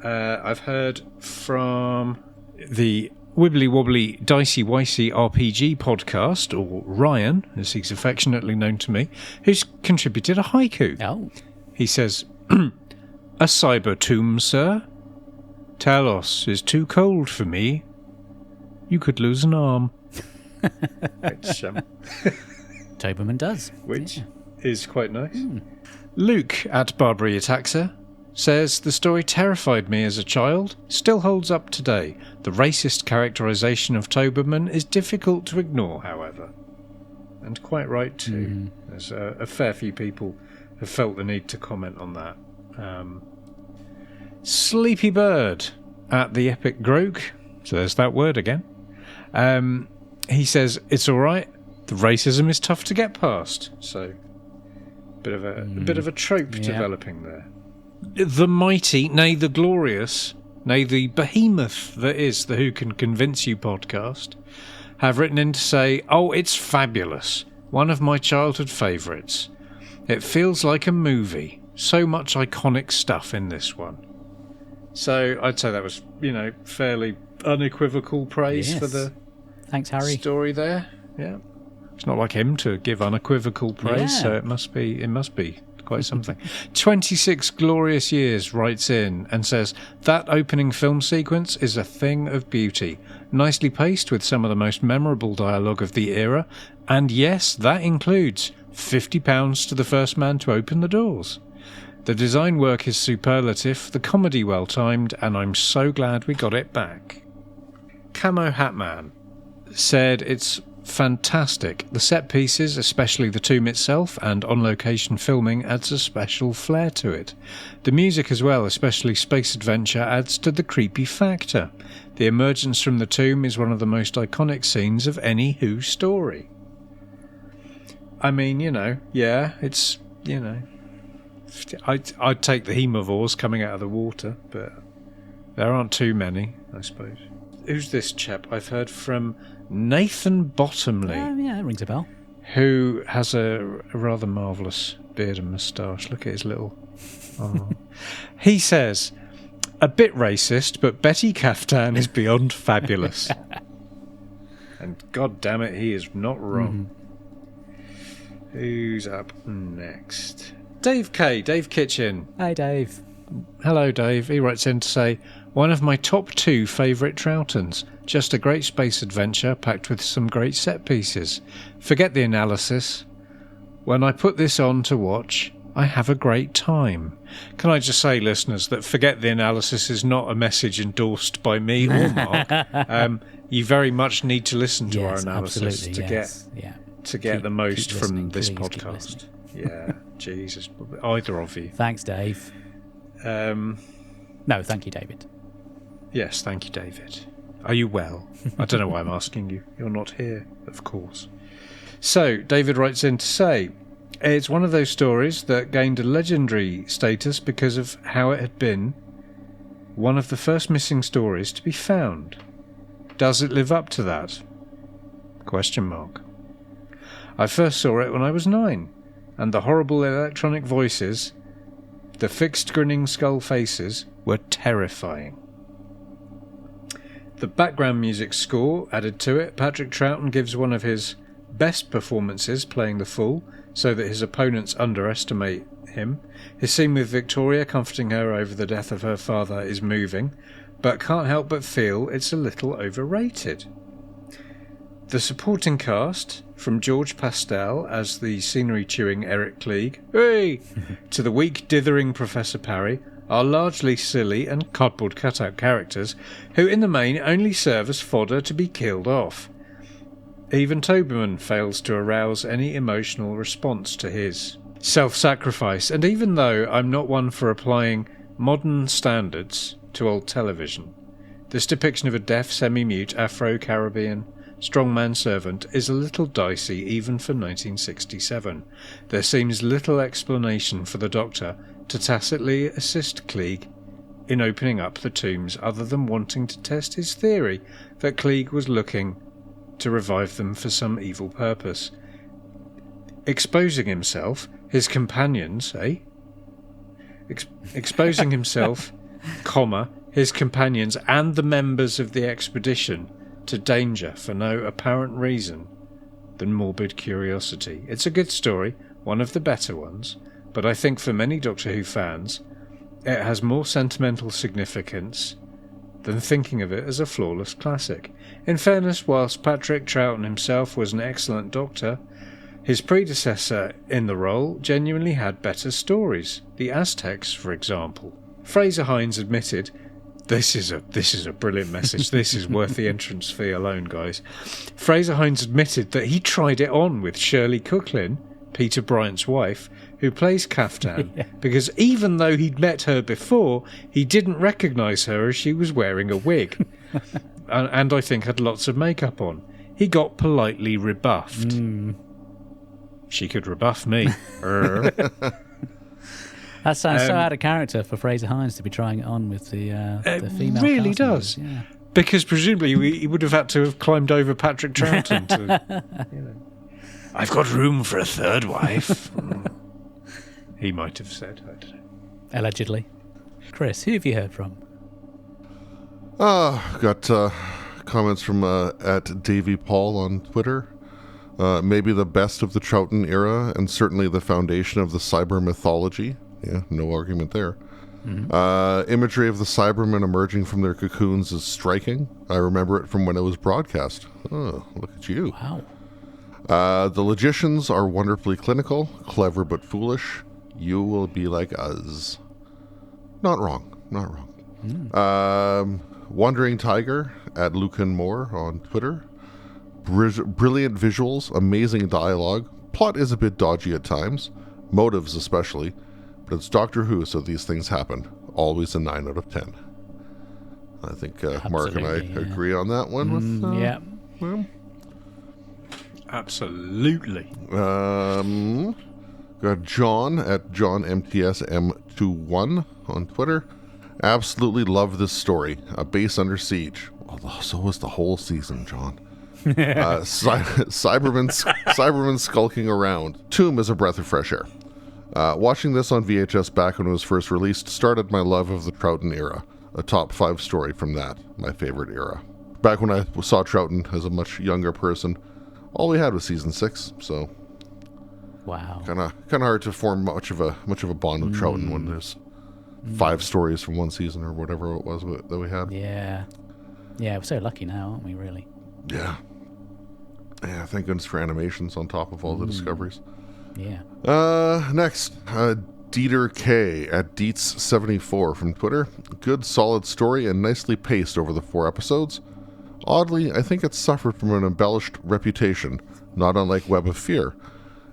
I've heard from the Wibbly Wobbly Dicey Wicey RPG podcast, or Ryan, as he's affectionately known to me, who's contributed a haiku. Oh. He says, a cyber tomb, sir. Talos is too cold for me. You could lose an arm. Which, Toberman does. Which is quite nice. Luke at Barbary Ataxa says, the story terrified me as a child, still holds up today. The racist characterization of Toberman is difficult to ignore, however. and quite right too. There's a fair few people have felt the need to comment on that. Sleepy Bird at the Epic Grog, so there's that word again. He says, it's alright, the racism is tough to get past. So, a bit of a trope developing there. The mighty, nay the glorious, nay the behemoth that is the Who Can Convince You podcast, have written in to say, oh, it's fabulous. One of my childhood favourites. It feels like a movie. So much iconic stuff in this one. So I'd say that was, fairly unequivocal praise for the Thanks, Harry. story there. Yeah. It's not like him to give unequivocal praise, so it must be quite something. 26 Glorious Years writes in and says, that opening film sequence is a thing of beauty. Nicely paced with some of the most memorable dialogue of the era. And yes, that includes £50 to the first man to open the doors. The design work is superlative, the comedy well timed, and I'm so glad we got it back. Camo Hatman said it's fantastic. The set pieces, especially the tomb itself, and on-location filming adds a special flair to it. The music as well, especially Space Adventure, adds to the creepy factor. The emergence from the tomb is one of the most iconic scenes of any Who story. I mean, it's, I'd take the hemovores coming out of the water, but there aren't too many, I suppose. Who's this chap? I've heard from Nathan Bottomley. Yeah, that rings a bell. Who has a rather marvellous beard and moustache. Look at his little... Oh. He says, a bit racist, but Betty Kaftan is beyond fabulous. And god damn it, he is not wrong. Who's up next? Dave K. Dave Kitchen. Hey, Dave. Hello, Dave. He writes in to say, one of my top 2 favourite Troughtons. Just a great space adventure packed with some great set pieces. Forget the analysis. When I put this on to watch, I have a great time. Can I just say, listeners, that forget the analysis is not a message endorsed by me or Mark. You very much need to listen to our analysis to get the most from this podcast. Yeah, Jesus. Either of you. Thanks, Dave. No, thank you, David. Yes, thank you, David. Are you well? I don't know why I'm asking you. You're not here, of course. So, David writes in to say, it's one of those stories that gained a legendary status because of how it had been one of the first missing stories to be found. Does it live up to that? ? I first saw it when I was 9, and the horrible electronic voices, the fixed grinning skull faces, were terrifying. The background music score added to it, Patrick Troughton gives one of his best performances playing the fool, so that his opponents underestimate him. His scene with Victoria comforting her over the death of her father is moving, but can't help but feel it's a little overrated. The supporting cast, from George Pastel as the scenery-chewing Eric Klieg, to the weak, dithering Professor Parry, are largely silly and cardboard cutout characters who in the main only serve as fodder to be killed off. Even Toberman fails to arouse any emotional response to his self-sacrifice, and even though I'm not one for applying modern standards to old television, this depiction of a deaf, semi-mute, Afro-Caribbean strongman servant is a little dicey even for 1967. There seems little explanation for the Doctor to tacitly assist Klieg in opening up the tombs other than wanting to test his theory that Klieg was looking to revive them for some evil purpose. Exposing himself, his companions, exposing himself, his companions and the members of the expedition to danger for no apparent reason than morbid curiosity. It's a good story, one of the better ones, but I think for many Doctor Who fans, it has more sentimental significance than thinking of it as a flawless classic. In fairness, whilst Patrick Troughton himself was an excellent Doctor, his predecessor in the role genuinely had better stories. The Aztecs, for example. Fraser Hines admitted, This is a brilliant message. This is worth the entrance fee alone, guys. Fraser Hines admitted that he tried it on with Shirley Cooklin, Peter Bryant's wife, who plays Kaftan, because even though he'd met her before, he didn't recognise her as she was wearing a wig. and I think had lots of makeup on. He got politely rebuffed. She could rebuff me. That sounds so out of character for Fraser Hines to be trying it on with the female. It really cast does. members, yeah. Because presumably he would have had to have climbed over Patrick Troughton to... I've got room for a third wife. He might have said. I don't know. Allegedly. Chris, who have you heard from? Got comments from at Davy Paul on Twitter. Maybe the best of the Troughton era, and certainly the foundation of the cyber mythology. Yeah, no argument there. Imagery of the Cybermen emerging from their cocoons is striking. I remember it from when it was broadcast. Oh, look at you. Wow. The logicians are wonderfully clinical, clever but foolish. You will be like us. Not wrong. Wandering Tiger at Lucan Moore on Twitter. Brilliant visuals, amazing dialogue. Plot is a bit dodgy at times, motives especially, but it's Doctor Who, so these things happen. Always a 9 out of 10. I think Mark and I agree on that one. With yeah. Well, absolutely. Got John at JohnMTSM21 on Twitter. Absolutely love this story. A base under siege. Although so was the whole season, John. Cybermen skulking around. Tomb is a breath of fresh air. Watching this on VHS back when it was first released started my love of the Troughton era. A top 5 story from that, my favorite era. Back when I saw Troughton as a much younger person, all we had was season 6, so wow, kind of hard to form much of a bond with Troughton when there's 5 stories from one season or whatever it was that we had. Yeah, we're so lucky now, aren't we? Really? Yeah, thank goodness for animations on top of all the discoveries. Yeah. Next, Dieter K at Dietz74 from Twitter. Good, solid story and nicely paced over the 4 episodes. Oddly, I think it suffered from an embellished reputation, not unlike Web of Fear.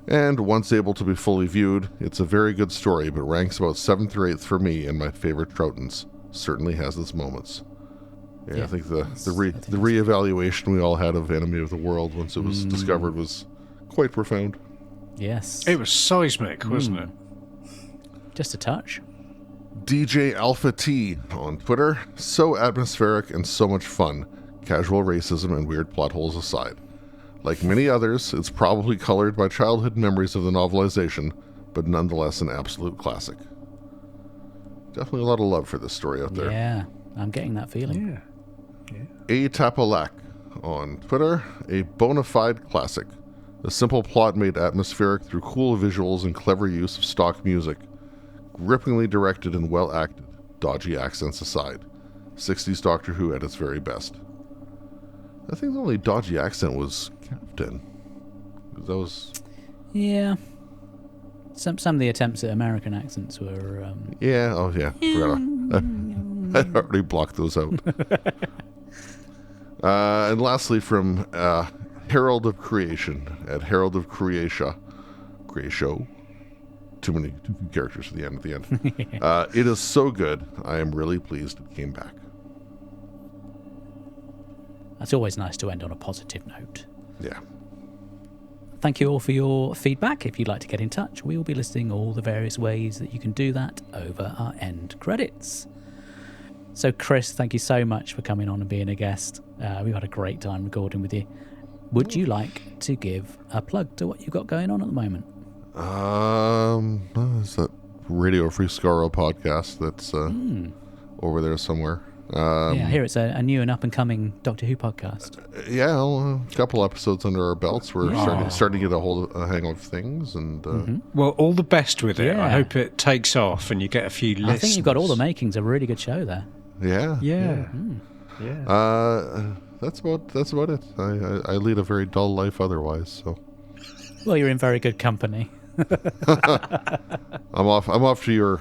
And once able to be fully viewed, it's a very good story, but ranks about 7th or 8th for me in my favorite Troughtons. Certainly has its moments. Yeah, I think the reevaluation we all had of Enemy of the World once it was discovered was quite profound. Yes. It was seismic, wasn't it? Just a touch. DJ Alpha T on Twitter. So atmospheric and so much fun. Casual racism and weird plot holes aside. Like many others, it's probably colored by childhood memories of the novelization, but nonetheless an absolute classic. Definitely a lot of love for this story out there. Yeah, I'm getting that feeling. Yeah. A Tapalak on Twitter. A bona fide classic. A simple plot made atmospheric through cool visuals and clever use of stock music. Grippingly directed and well acted, dodgy accents aside. 60s Doctor Who at its very best. I think the only dodgy accent was Captain. That was... Yeah. Some of the attempts at American accents were... Yeah, oh yeah. Forgot. I already blocked those out. And lastly from Herald of Creation at Herald of Creatia. Creatio. Too many characters at the end. It is so good. I am really pleased it came back. That's always nice to end on a positive note. Yeah. Thank you all for your feedback. If you'd like to get in touch, we will be listing all the various ways that you can do that over our end credits. So, Chris, thank you so much for coming on and being a guest. We've had a great time recording with you. Would you like to give a plug to what you've got going on at the moment? It's that Radio Free Skaro podcast that's over there somewhere. I hear it's a new and up-and-coming Doctor Who podcast. Yeah, a couple episodes under our belts. We're starting to get a hang of things. And well, all the best with it. I hope it takes off and you get a few listeners. I think you've got all the makings of a really good show there. Yeah. That's about it. I lead a very dull life otherwise. So. Well, you're in very good company. I'm off to your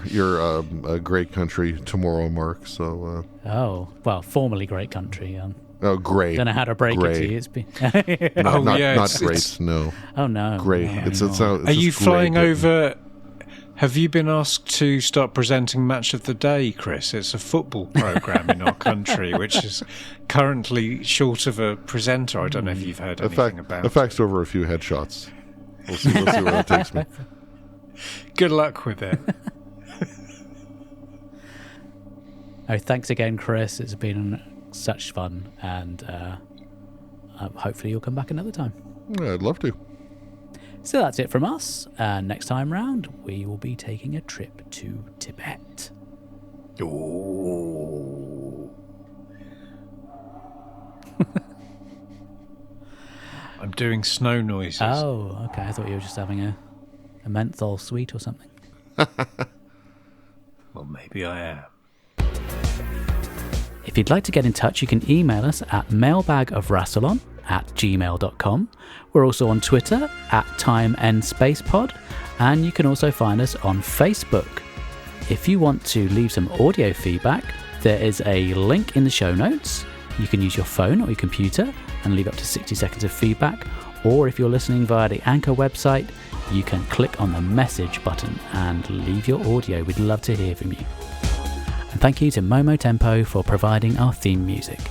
great country tomorrow, Mark. So. Oh well, formerly great country. Oh, great. Don't know how to break it to you. It's been. Not great. No. Oh no. Great. No, Are you flying over? Have you been asked to start presenting Match of the Day, Chris? It's a football programme in our country, which is currently short of a presenter. I don't know if you've heard anything about it. I faxed over a few headshots. We'll see where that takes me. Good luck with it. Oh, thanks again, Chris. It's been such fun, and hopefully you'll come back another time. Yeah, I'd love to. So that's it from us. Next time round, we will be taking a trip to Tibet. Oh. I'm doing snow noises. Oh, okay. I thought you were just having a menthol sweet or something. Well, maybe I am. If you'd like to get in touch, you can email us at mailbagofrassilon@gmail.com. We're also on Twitter @TimeEndSpacePod, and you can also find us on Facebook. If you want to leave some audio feedback, there is a link in the show notes. You can use your phone or your computer and leave up to 60 seconds of feedback, or if you're listening via the Anchor website, you can click on the message button and leave your audio. We'd love to hear from you. And thank you to Momo Tempo for providing our theme music.